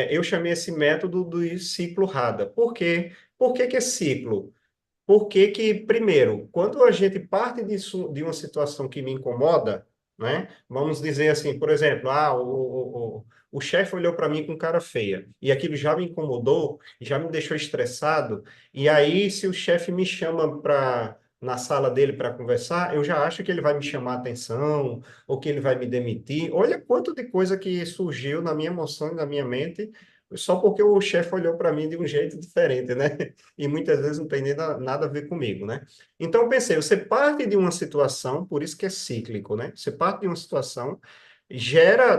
eu chamei esse método do ciclo RADA. Por quê? Por que que é ciclo? Porque que, primeiro, quando a gente parte de uma situação que me incomoda, né? Vamos dizer assim, por exemplo, o chefe olhou para mim com cara feia, e aquilo já me incomodou, já me deixou estressado, e aí se o chefe me chama na sala dele para conversar, eu já acho que ele vai me chamar a atenção, ou que ele vai me demitir. Olha quanto de coisa que surgiu na minha emoção e na minha mente só porque o chefe olhou para mim de um jeito diferente, né? E muitas vezes não tem nem nada a ver comigo, né? Então, eu pensei, você parte de uma situação, por isso que é cíclico, né? Você parte de uma situação,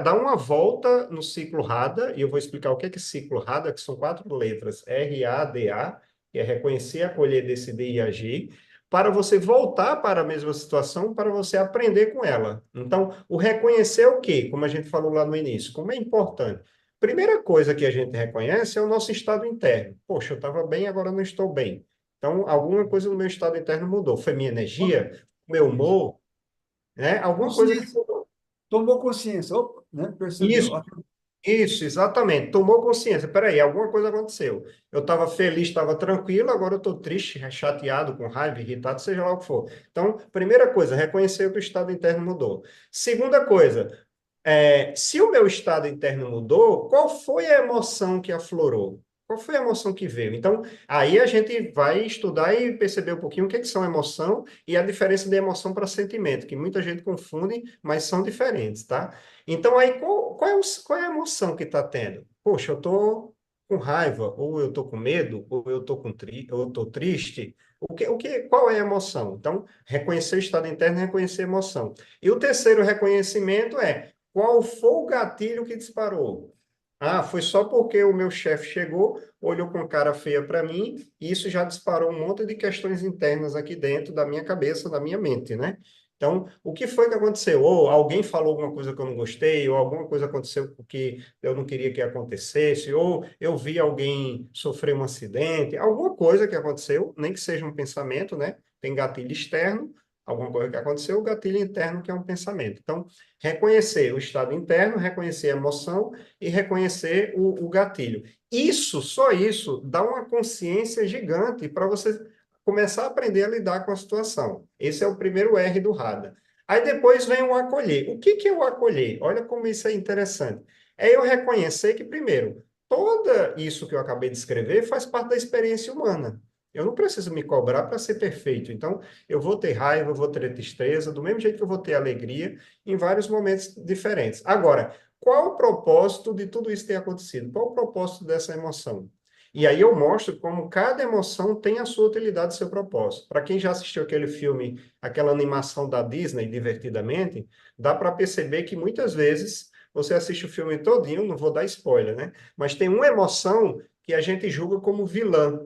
dá uma volta no ciclo RADA, e eu vou explicar o que é ciclo RADA, que são 4 letras, RADA, que é reconhecer, acolher, decidir e agir, para você voltar para a mesma situação, para você aprender com ela. Então, o reconhecer é o quê? Como a gente falou lá no início, como é importante. Primeira coisa que a gente reconhece é o nosso estado interno. Poxa, eu estava bem, agora não estou bem. Então, alguma coisa no meu estado interno mudou. Foi minha energia, meu Isso. humor, né? Alguma coisa que Consciência. mudou. Tomou consciência, opa, né? Percebeu. Isso, isso, exatamente. Tomou consciência. Peraí, alguma coisa aconteceu. Eu estava feliz, estava tranquilo, agora eu estou triste, chateado, com raiva, irritado, seja lá o que for. Então, primeira coisa, reconhecer que o estado interno mudou. Segunda coisa, se o meu estado interno mudou, qual foi a emoção que aflorou? Qual foi a emoção que veio? Então, aí a gente vai estudar e perceber um pouquinho o que, que são emoção e a diferença de emoção para sentimento, que muita gente confunde, mas são diferentes, tá? Então, aí, qual é a emoção que está tendo? Poxa, eu estou com raiva, ou eu estou com medo, ou eu estou ou eu estou triste. Qual é a emoção? Então, reconhecer o estado interno e reconhecer a emoção. E o terceiro reconhecimento é qual foi o gatilho que disparou? Ah, foi só porque o meu chefe chegou, olhou com cara feia para mim, e isso já disparou um monte de questões internas aqui dentro da minha cabeça, da minha mente, né? Então, o que foi que aconteceu? Ou alguém falou alguma coisa que eu não gostei, ou alguma coisa aconteceu que eu não queria que acontecesse, ou eu vi alguém sofrer um acidente, alguma coisa que aconteceu, nem que seja um pensamento, né? Tem gatilho externo, alguma coisa que aconteceu, o gatilho interno, que é um pensamento. Então, reconhecer o estado interno, reconhecer a emoção e reconhecer o gatilho. Isso, só isso, dá uma consciência gigante para você começar a aprender a lidar com a situação. Esse é o primeiro R do RADA. Aí depois vem o acolher. O que é o acolher? Olha como isso é interessante. É eu reconhecer que, primeiro, tudo isso que eu acabei de escrever faz parte da experiência humana. Eu não preciso me cobrar para ser perfeito. Então, eu vou ter raiva, eu vou ter tristeza, do mesmo jeito que eu vou ter alegria, em vários momentos diferentes. Agora, qual o propósito de tudo isso ter acontecido? Qual o propósito dessa emoção? E aí eu mostro como cada emoção tem a sua utilidade e seu propósito. Para quem já assistiu aquele filme, aquela animação da Disney, Divertidamente, dá para perceber que muitas vezes você assiste o filme todinho, não vou dar spoiler, né? Mas tem uma emoção que a gente julga como vilã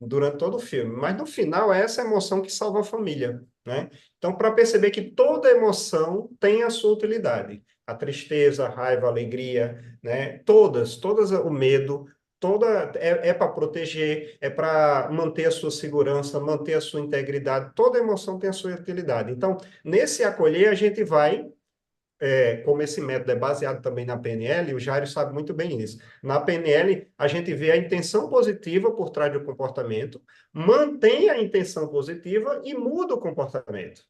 durante todo o filme, mas no final é essa emoção que salva a família, né? Então, para perceber que toda emoção tem a sua utilidade, a tristeza, a raiva, a alegria, né? Todas o medo, toda é para proteger, é para manter a sua segurança, manter a sua integridade. Toda emoção tem a sua utilidade. Então, nesse acolher a gente vai como esse método é baseado também na PNL, o Jairo sabe muito bem isso. Na PNL, a gente vê a intenção positiva por trás do comportamento, mantém a intenção positiva e muda o comportamento.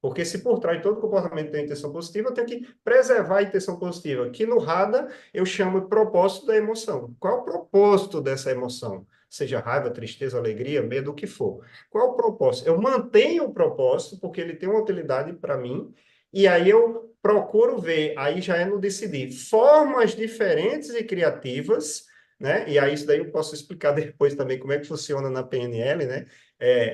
Porque se por trás de todo comportamento tem intenção positiva, eu tenho que preservar a intenção positiva, que no RADA eu chamo de propósito da emoção. Qual é o propósito dessa emoção? Seja raiva, tristeza, alegria, medo, o que for. Qual é o propósito? Eu mantenho o propósito porque ele tem uma utilidade para mim, e aí eu procuro ver, aí já é no decidir, formas diferentes e criativas, né? E aí isso daí eu posso explicar depois também como é que funciona na PNL, né?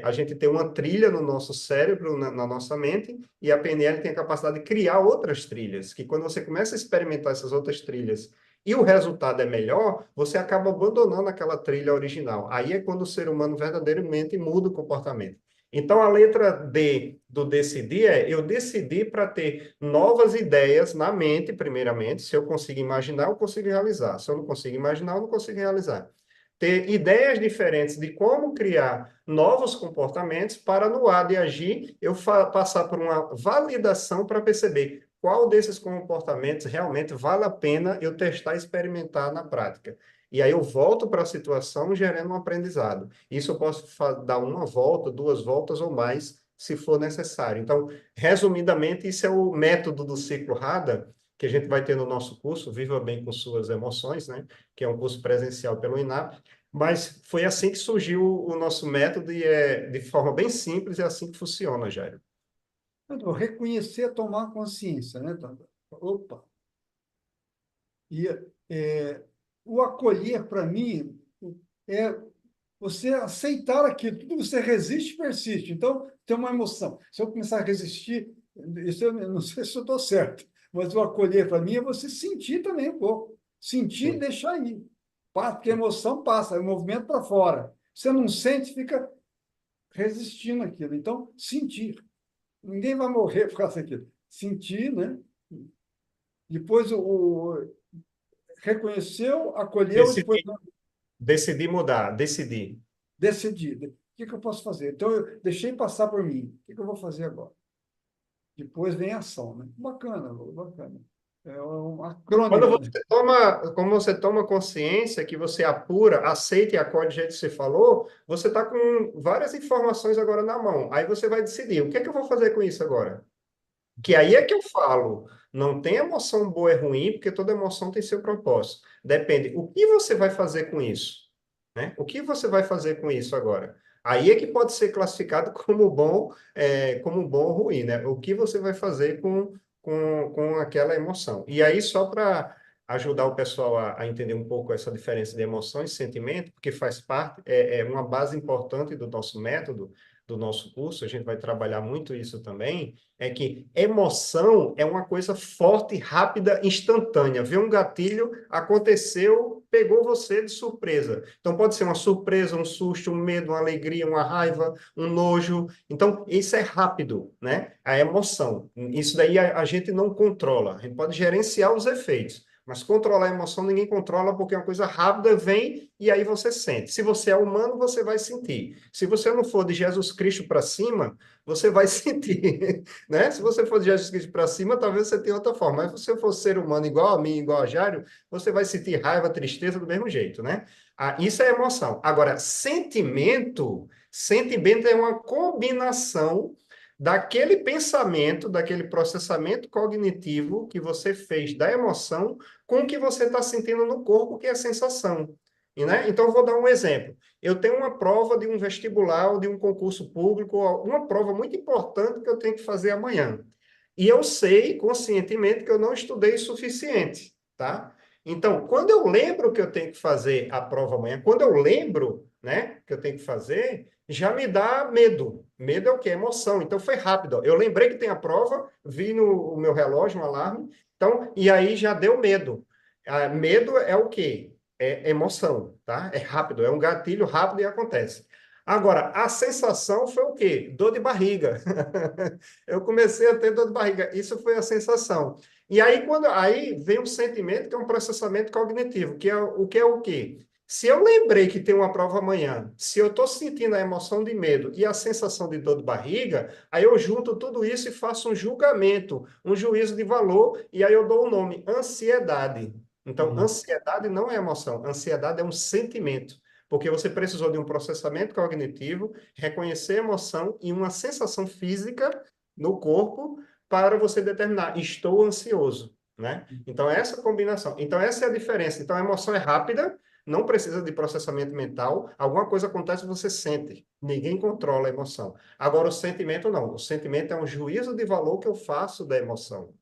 A gente tem uma trilha no nosso cérebro, na nossa mente, e a PNL tem a capacidade de criar outras trilhas, que quando você começa a experimentar essas outras trilhas e o resultado é melhor, você acaba abandonando aquela trilha original. Aí é quando o ser humano verdadeiramente muda o comportamento. Então, a letra D do decidir é eu decidi para ter novas ideias na mente, primeiramente. Se eu consigo imaginar, eu consigo realizar. Se eu não consigo imaginar, eu não consigo realizar. Ter ideias diferentes de como criar novos comportamentos para, no ato de agir, eu passar por uma validação para perceber qual desses comportamentos realmente vale a pena eu testar e experimentar na prática. E aí eu volto para a situação gerando um aprendizado. Isso eu posso dar uma volta, duas voltas ou mais, se for necessário. Então, resumidamente, isso é o método do ciclo RADA, que a gente vai ter no nosso curso, Viva Bem com Suas Emoções, né? Que é um curso presencial pelo INAP. Mas foi assim que surgiu o nosso método e é de forma bem simples, é assim que funciona, Jairo. Então, reconhecer, tomar consciência, né, Tanda? Opa! E o acolher, para mim, é você aceitar aquilo. Tudo que você resiste, persiste. Então, tem uma emoção. Se eu começar a resistir, isso eu não sei se eu estou certo, mas o acolher, para mim, é você sentir também um pouco. Sentir e Sim. deixar ir. Porque a emoção passa, é o movimento para fora. Você não sente, fica resistindo àquilo. Então, sentir. Ninguém vai morrer por causa daquilo. Sentir, né? Depois reconheceu, acolheu e depois Decidir, decidir mudar, decidir. decidir. O que eu posso fazer? Então, eu deixei passar por mim. O que eu vou fazer agora? Depois vem a ação, né? Bacana, bacana. É um Quando acrônimo, né? você toma, como você toma consciência que você apura, aceita e acolhe do jeito que você falou, você está com várias informações agora na mão. Aí você vai decidir, o que é que eu vou fazer com isso agora? Que aí é que eu falo, não tem emoção boa e ruim, porque toda emoção tem seu propósito. Depende, o que você vai fazer com isso? Né? O que você vai fazer com isso agora? Aí é que pode ser classificado como bom ou ruim, né? O que você vai fazer com aquela emoção? E aí, só para ajudar o pessoal a entender um pouco essa diferença de emoção e sentimento, porque faz parte, é uma base importante do nosso método, do nosso curso, a gente vai trabalhar muito isso também, é que emoção é uma coisa forte, rápida, instantânea. Vê um gatilho, aconteceu, pegou você de surpresa. Então, pode ser uma surpresa, um susto, um medo, uma alegria, uma raiva, um nojo. Então, isso é rápido, né? A emoção. Isso daí a gente não controla. A gente pode gerenciar os efeitos. Mas controlar a emoção ninguém controla porque é uma coisa rápida, vem e aí você sente. Se você é humano, você vai sentir. Se você não for de Jesus Cristo para cima, você vai sentir, né? Se você for de Jesus Cristo para cima, talvez você tenha outra forma. Mas se você for ser humano igual a mim, igual a Jário, você vai sentir raiva, tristeza do mesmo jeito, né? Isso é emoção. Agora, sentimento é uma combinação daquele pensamento, daquele processamento cognitivo que você fez da emoção com o que você está sentindo no corpo, que é a sensação. E, né? Então, eu vou dar um exemplo. Eu tenho uma prova de um vestibular ou de um concurso público, uma prova muito importante que eu tenho que fazer amanhã. E eu sei conscientemente que eu não estudei o suficiente, tá? Então, quando eu lembro que eu tenho que fazer a prova amanhã, quando eu lembro, né, que eu tenho que fazer, já me dá medo. Medo é o quê? Emoção. Então, foi rápido. Eu lembrei que tem a prova, vi no meu relógio um alarme, então, e aí já deu medo. Medo é o quê? É emoção, tá? É rápido, é um gatilho rápido e acontece. Agora, a sensação foi o quê? Dor de barriga. Eu comecei a ter dor de barriga. Isso foi a sensação. E aí, aí vem um sentimento que é um processamento cognitivo, que é o quê? Se eu lembrei que tem uma prova amanhã, se eu estou sentindo a emoção de medo e a sensação de dor de barriga, aí eu junto tudo isso e faço um julgamento, um juízo de valor, e aí eu dou o nome ansiedade. Então, Uhum. ansiedade não é emoção, ansiedade é um sentimento, porque você precisou de um processamento cognitivo, reconhecer a emoção e uma sensação física no corpo para você determinar, estou ansioso, né? Então, essa combinação. Então, essa é a diferença. Então, a emoção é rápida, não precisa de processamento mental, alguma coisa acontece, você sente. Ninguém controla a emoção. Agora, o sentimento não. O sentimento é um juízo de valor que eu faço da emoção.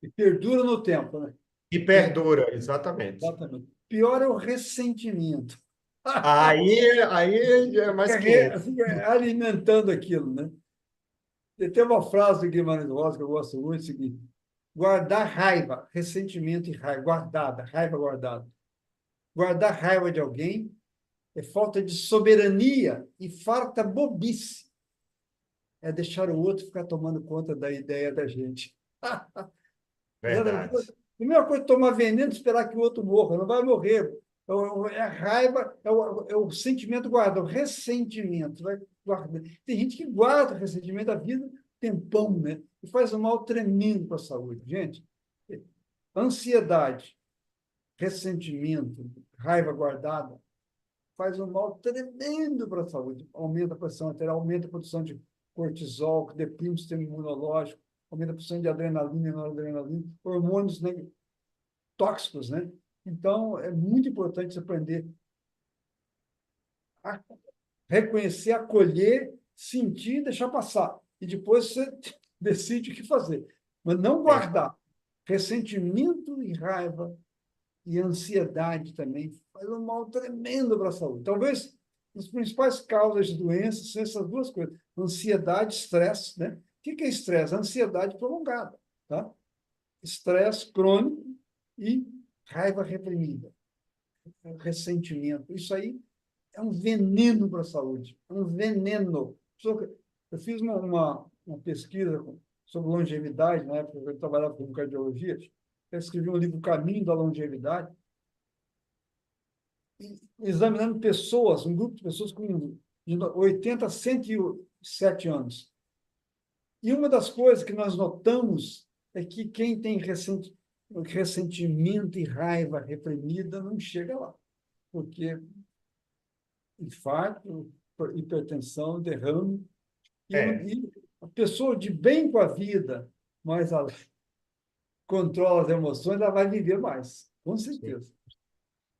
E perdura no tempo, né? E perdura, exatamente. Exatamente. Pior é o ressentimento. Aí já é mais Fica, 500. fica alimentando aquilo, né? Tem uma frase do Guimarães Rosa que eu gosto muito, é o seguinte: guardar raiva, ressentimento e raiva, guardada, raiva guardada. Guardar raiva de alguém é falta de soberania e farta bobice. É deixar o outro ficar tomando conta da ideia da gente. Verdade. Primeira coisa, tomar veneno e esperar que o outro morra. Não vai morrer. É a raiva, é o sentimento guardado, o ressentimento. Vai guardar. Tem gente que guarda o ressentimento da vida tempão, né? E faz um mal tremendo para a saúde. Gente, ansiedade, ressentimento, raiva guardada, faz um mal tremendo para a saúde. Aumenta a pressão arterial, aumenta a produção de cortisol, que deprime o sistema imunológico, aumenta a produção de adrenalina e noradrenalina, hormônios, né, tóxicos, né? Então, é muito importante você aprender a reconhecer, acolher, sentir e deixar passar. E depois você decide o que fazer. Mas não É, guardar ressentimento e raiva. e ansiedade também faz um mal tremendo para a saúde. Talvez as principais causas de doenças são essas duas coisas: ansiedade, estresse, né? O que é estresse? Ansiedade prolongada, tá? Estresse crônico e raiva reprimida, ressentimento. Isso aí é um veneno para a saúde, é um veneno. Eu fiz uma pesquisa sobre longevidade, na época que eu trabalhava com cardiologia, eu escrevi um livro, Caminho da Longevidade, examinando pessoas, um grupo de pessoas com de 80 a 107 anos. E uma das coisas que nós notamos é que quem tem ressentimento e raiva reprimida não chega lá, porque infarto, hipertensão, derrame, É, e a pessoa de bem com a vida, mas ela controla as emoções, ela vai viver mais, com sim. certeza.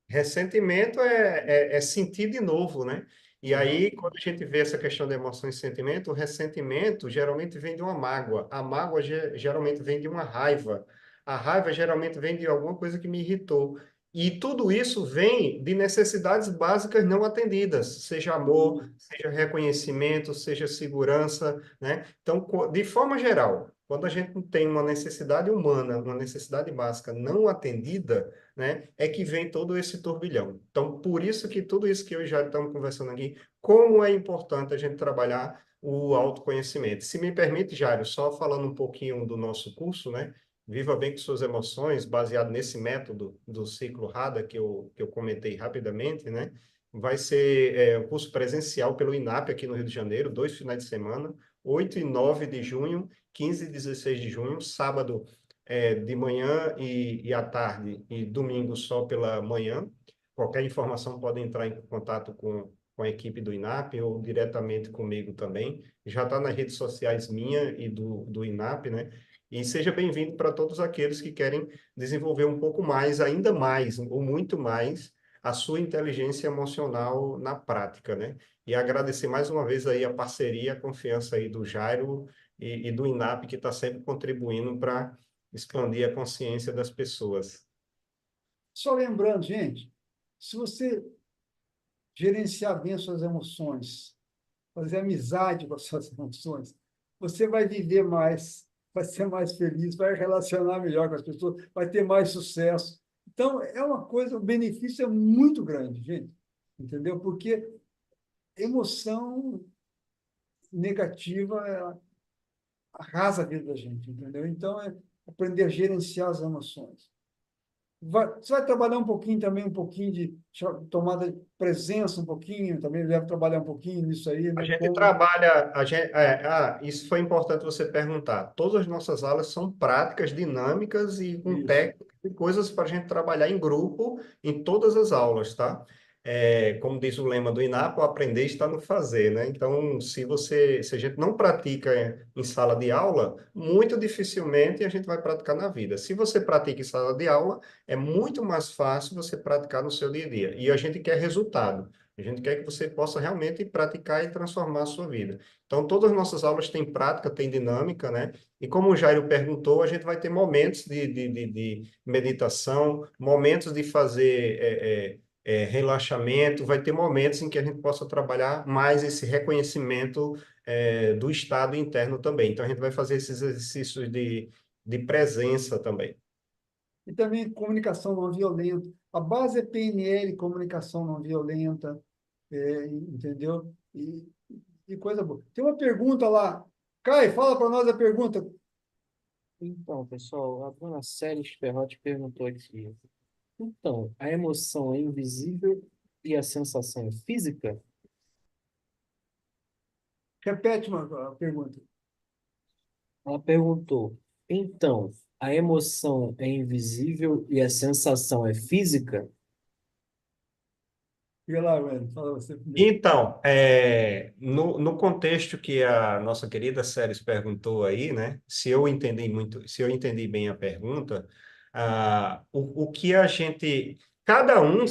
Ressentimento é sentir de novo, né? E aí, Uhum. quando a gente vê essa questão de emoção e sentimento, o ressentimento geralmente vem de uma mágoa. A mágoa geralmente vem de uma raiva. A raiva geralmente vem de alguma coisa que me irritou. E tudo isso vem de necessidades básicas não atendidas, seja amor, seja reconhecimento, seja segurança, né? Então, de forma geral, quando a gente tem uma necessidade humana, uma necessidade básica não atendida, né, é que vem todo esse turbilhão. Então, por isso que tudo isso que eu já estamos conversando aqui, como é importante a gente trabalhar o autoconhecimento. Se me permite, Jário, só falando um pouquinho do nosso curso, né? Viva Bem com Suas Emoções, baseado nesse método do ciclo RADA que eu comentei rapidamente, né? Vai ser um curso presencial pelo INAP aqui no Rio de Janeiro, 2 finais de semana, 8 e 9 de junho, 15 e 16 de junho, sábado de manhã e à tarde, e domingo só pela manhã. Qualquer informação pode entrar em contato com a equipe do INAP ou diretamente comigo também. Já está nas redes sociais minha e do INAP, né? E seja bem-vindo para todos aqueles que querem desenvolver um pouco mais, ainda mais, ou muito mais, a sua inteligência emocional na prática, né? E agradecer mais uma vez aí a parceria, a confiança aí do Jairo e do INAP, que está sempre contribuindo para expandir a consciência das pessoas. Só lembrando, gente, se você gerenciar bem as suas emoções, fazer amizade com as suas emoções, você vai viver mais, vai ser mais feliz, vai relacionar melhor com as pessoas, vai ter mais sucesso. Então, é uma coisa, o benefício é muito grande, gente, entendeu? Porque emoção negativa arrasa a vida da gente, entendeu? Então, é aprender a gerenciar as emoções. Você vai trabalhar um pouquinho também, um pouquinho de tomada de presença, um pouquinho, também deve trabalhar um pouquinho nisso aí, A né? gente Como trabalha, isso foi importante você perguntar. Todas as nossas aulas são práticas, dinâmicas e com isso. técnicas e coisas para a gente trabalhar em grupo em todas as aulas, tá? Como diz o lema do INAPO, aprender está no fazer, né? Então, se a gente não pratica em sala de aula, muito dificilmente a gente vai praticar na vida. Se você pratica em sala de aula, é muito mais fácil você praticar no seu dia a dia. E a gente quer resultado. A gente quer que você possa realmente praticar e transformar a sua vida. Então, todas as nossas aulas têm prática, têm dinâmica, né? E como o Jairo perguntou, a gente vai ter momentos de meditação, momentos de fazer relaxamento, vai ter momentos em que a gente possa trabalhar mais esse reconhecimento do estado interno também. Então, a gente vai fazer esses exercícios de presença também. E também comunicação não violenta. A base é PNL, comunicação não violenta, entendeu? E coisa boa. Tem uma pergunta lá. Caio, fala para nós a pergunta. Então, pessoal, a dona Célia Ferrotti perguntou aqui. Então, a emoção é invisível e a sensação é física? Repete a pergunta. Ela perguntou. Então, a emoção é invisível e a sensação é física? Fica lá, Wendel, fala você primeiro. Então, no contexto que a nossa querida Séries perguntou aí, né? Se eu entendi bem a pergunta, o que a gente, cada um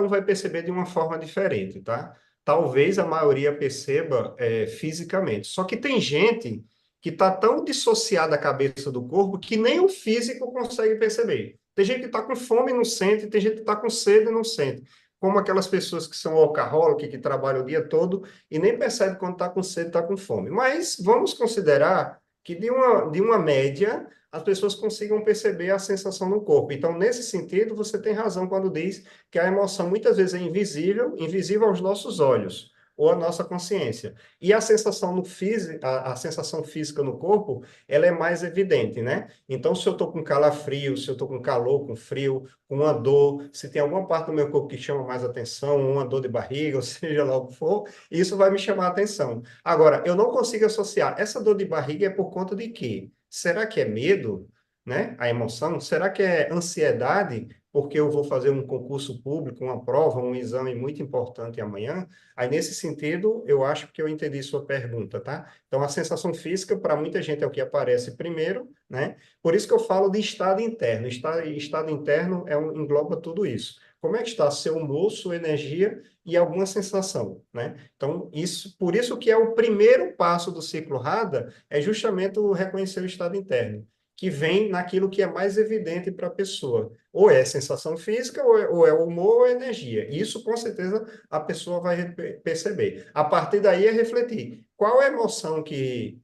vai perceber de uma forma diferente, tá? Talvez a maioria perceba fisicamente. Só que tem gente que está tão dissociada a cabeça do corpo que nem o físico consegue perceber. Tem gente que está com fome e não sente, tem gente que está com sede e não sente. Como aquelas pessoas que são workaholic, que trabalham o dia todo e nem percebe quando está com sede, está com fome. Mas vamos considerar que de uma média as pessoas consigam perceber a sensação no corpo. Então, nesse sentido, você tem razão quando diz que a emoção muitas vezes é invisível, invisível aos nossos olhos ou à nossa consciência. E a sensação no físico, a sensação física no corpo, ela é mais evidente, né? Então, se eu estou com calafrio, se eu estou com calor, com frio, com uma dor, se tem alguma parte do meu corpo que chama mais atenção, uma dor de barriga, ou seja lá o que for, isso vai me chamar a atenção. Agora, eu não consigo associar essa dor de barriga é por conta de quê? Será que é medo, né? A emoção? Será que é ansiedade? Porque eu vou fazer um concurso público, uma prova, um exame muito importante amanhã. Aí, nesse sentido, eu acho que eu entendi sua pergunta, tá? Então, a sensação física, para muita gente, é o que aparece primeiro, né? Por isso que eu falo de estado interno. Estado interno engloba tudo isso. Como é que está seu humor, sua energia e alguma sensação, né? Então, por isso que é o primeiro passo do ciclo Rada, é justamente o reconhecer o estado interno, que vem naquilo que é mais evidente para a pessoa. Ou é sensação física, ou é humor, ou é energia. Isso, com certeza, a pessoa vai perceber. A partir daí é refletir. Qual é a emoção que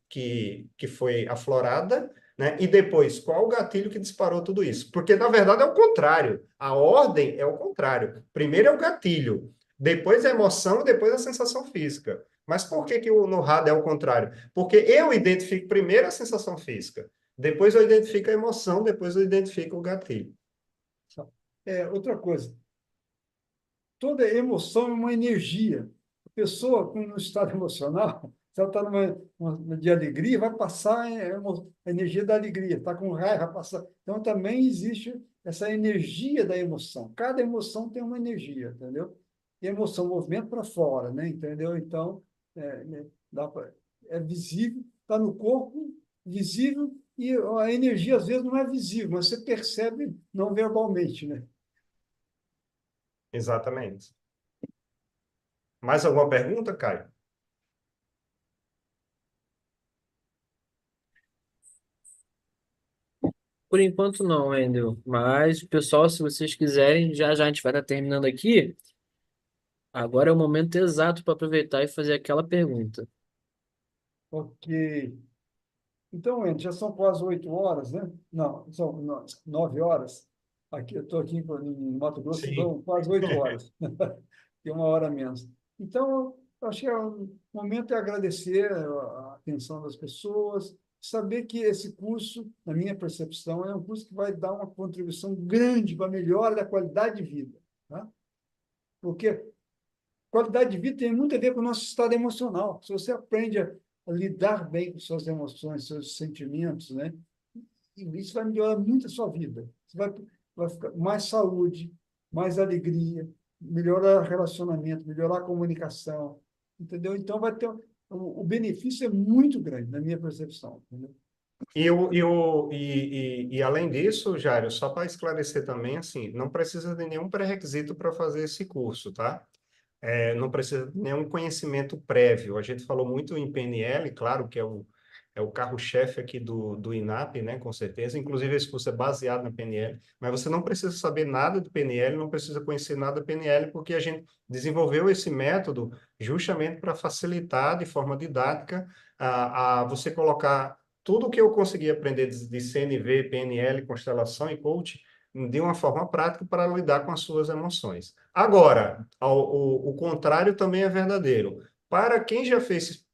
foi aflorada, né? E depois, qual o gatilho que disparou tudo isso? Porque, na verdade, é o contrário. A ordem é o contrário. Primeiro é o gatilho, depois a emoção, depois a sensação física. Mas por que no RAD é o contrário? Porque eu identifico primeiro a sensação física, depois eu identifico a emoção, depois eu identifico o gatilho. Outra coisa, toda emoção é uma energia. A pessoa com um estado emocional, se ela está de alegria, vai passar a energia da alegria. Está com raiva, vai passar. Então, também existe essa energia da emoção. Cada emoção tem uma energia, entendeu? E a emoção, movimento para fora, né? Entendeu? Então, é visível, está no corpo, visível, e a energia, às vezes, não é visível, mas você percebe não verbalmente, né? Exatamente. Mais alguma pergunta, Caio? Por enquanto não, Wendel. Mas, pessoal, se vocês quiserem, já já a gente vai estar terminando aqui. Agora é o momento exato para aproveitar e fazer aquela pergunta. Ok. Então, Wendy, já são quase 8 horas, né? Não, são 9 horas. Aqui, eu estou aqui em Mato Grosso, Sim. são quase 8 horas. Tem uma hora a menos. Então, eu acho que o momento é agradecer a atenção das pessoas, saber que esse curso, na minha percepção, é um curso que vai dar uma contribuição grande para a melhora da qualidade de vida. Tá? Porque qualidade de vida tem muito a ver com o nosso estado emocional. Se você aprende a lidar bem com suas emoções, seus sentimentos, né? E isso vai melhorar muito a sua vida. Você vai ficar mais saúde, mais alegria, melhorar o relacionamento, melhorar a comunicação, entendeu? Então, o benefício é muito grande, na minha percepção, entendeu? Além disso, Jairo, só para esclarecer também, assim, não precisa de nenhum pré-requisito para fazer esse curso, tá? Não precisa de nenhum conhecimento prévio. A gente falou muito em PNL, claro que é o carro-chefe aqui do INAP, né, com certeza. Inclusive, esse curso é baseado na PNL, mas você não precisa saber nada de PNL, não precisa conhecer nada de PNL, porque a gente desenvolveu esse método justamente para facilitar de forma didática a você colocar tudo o que eu consegui aprender de CNV, PNL, constelação e coach de uma forma prática para lidar com as suas emoções. Agora, o contrário também é verdadeiro. Para quem já fez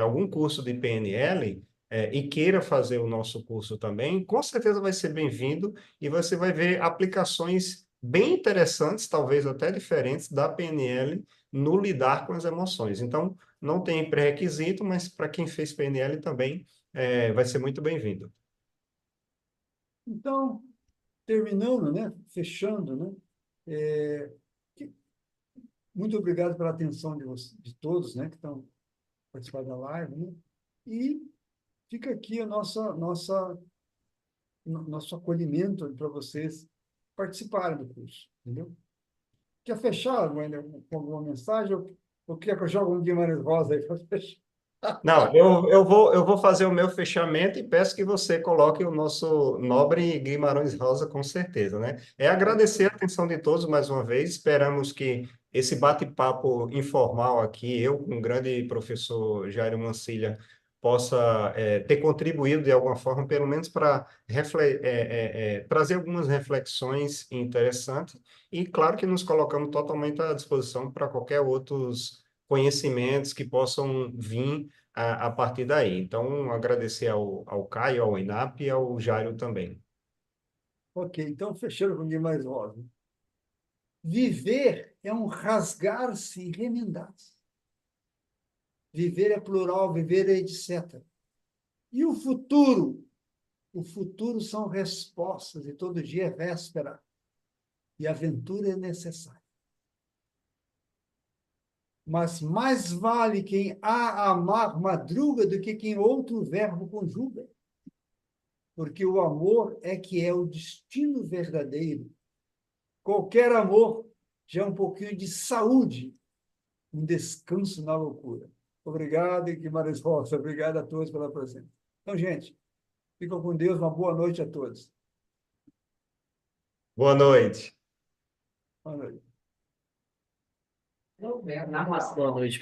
algum curso de PNL e queira fazer o nosso curso também, com certeza vai ser bem-vindo e você vai ver aplicações bem interessantes, talvez até diferentes, da PNL no lidar com as emoções. Então, não tem pré-requisito, mas para quem fez PNL também vai ser muito bem-vindo. Então, terminando, né? Fechando, né? É, muito obrigado pela atenção de todos, né? Que estão participando da live, né? E fica aqui nosso acolhimento para vocês participarem do curso, entendeu? Quer fechar, Wender, com alguma mensagem? Ou quer que eu jogue um Guimarães Rosa aí para fechar? Não, eu vou fazer o meu fechamento e peço que você coloque o nosso nobre Guimarães Rosa, com certeza, né? É agradecer a atenção de todos mais uma vez. Esperamos que esse bate-papo informal aqui, eu com o grande professor Jairo Mancilha, possa ter contribuído de alguma forma, pelo menos para trazer algumas reflexões interessantes. E claro que nos colocamos totalmente à disposição para qualquer outros conhecimentos que possam vir a partir daí. Então, agradecer ao Caio, ao INAP e ao Jairo também. Ok, então fechando com Guimarães Rosa. Viver é um rasgar-se e remendar-se. Viver é plural, viver é etc. E o futuro? O futuro são respostas, e todo dia é véspera. E aventura é necessária. Mas mais vale quem a amar madruga do que quem outro verbo conjuga. Porque o amor é que é o destino verdadeiro. Qualquer amor já é um pouquinho de saúde, um descanso na loucura. Obrigado, Guimarães Rosa. Obrigado a todos pela presença. Então, gente, ficam com Deus. Uma boa noite a todos. Boa noite. Boa noite. Boa noite.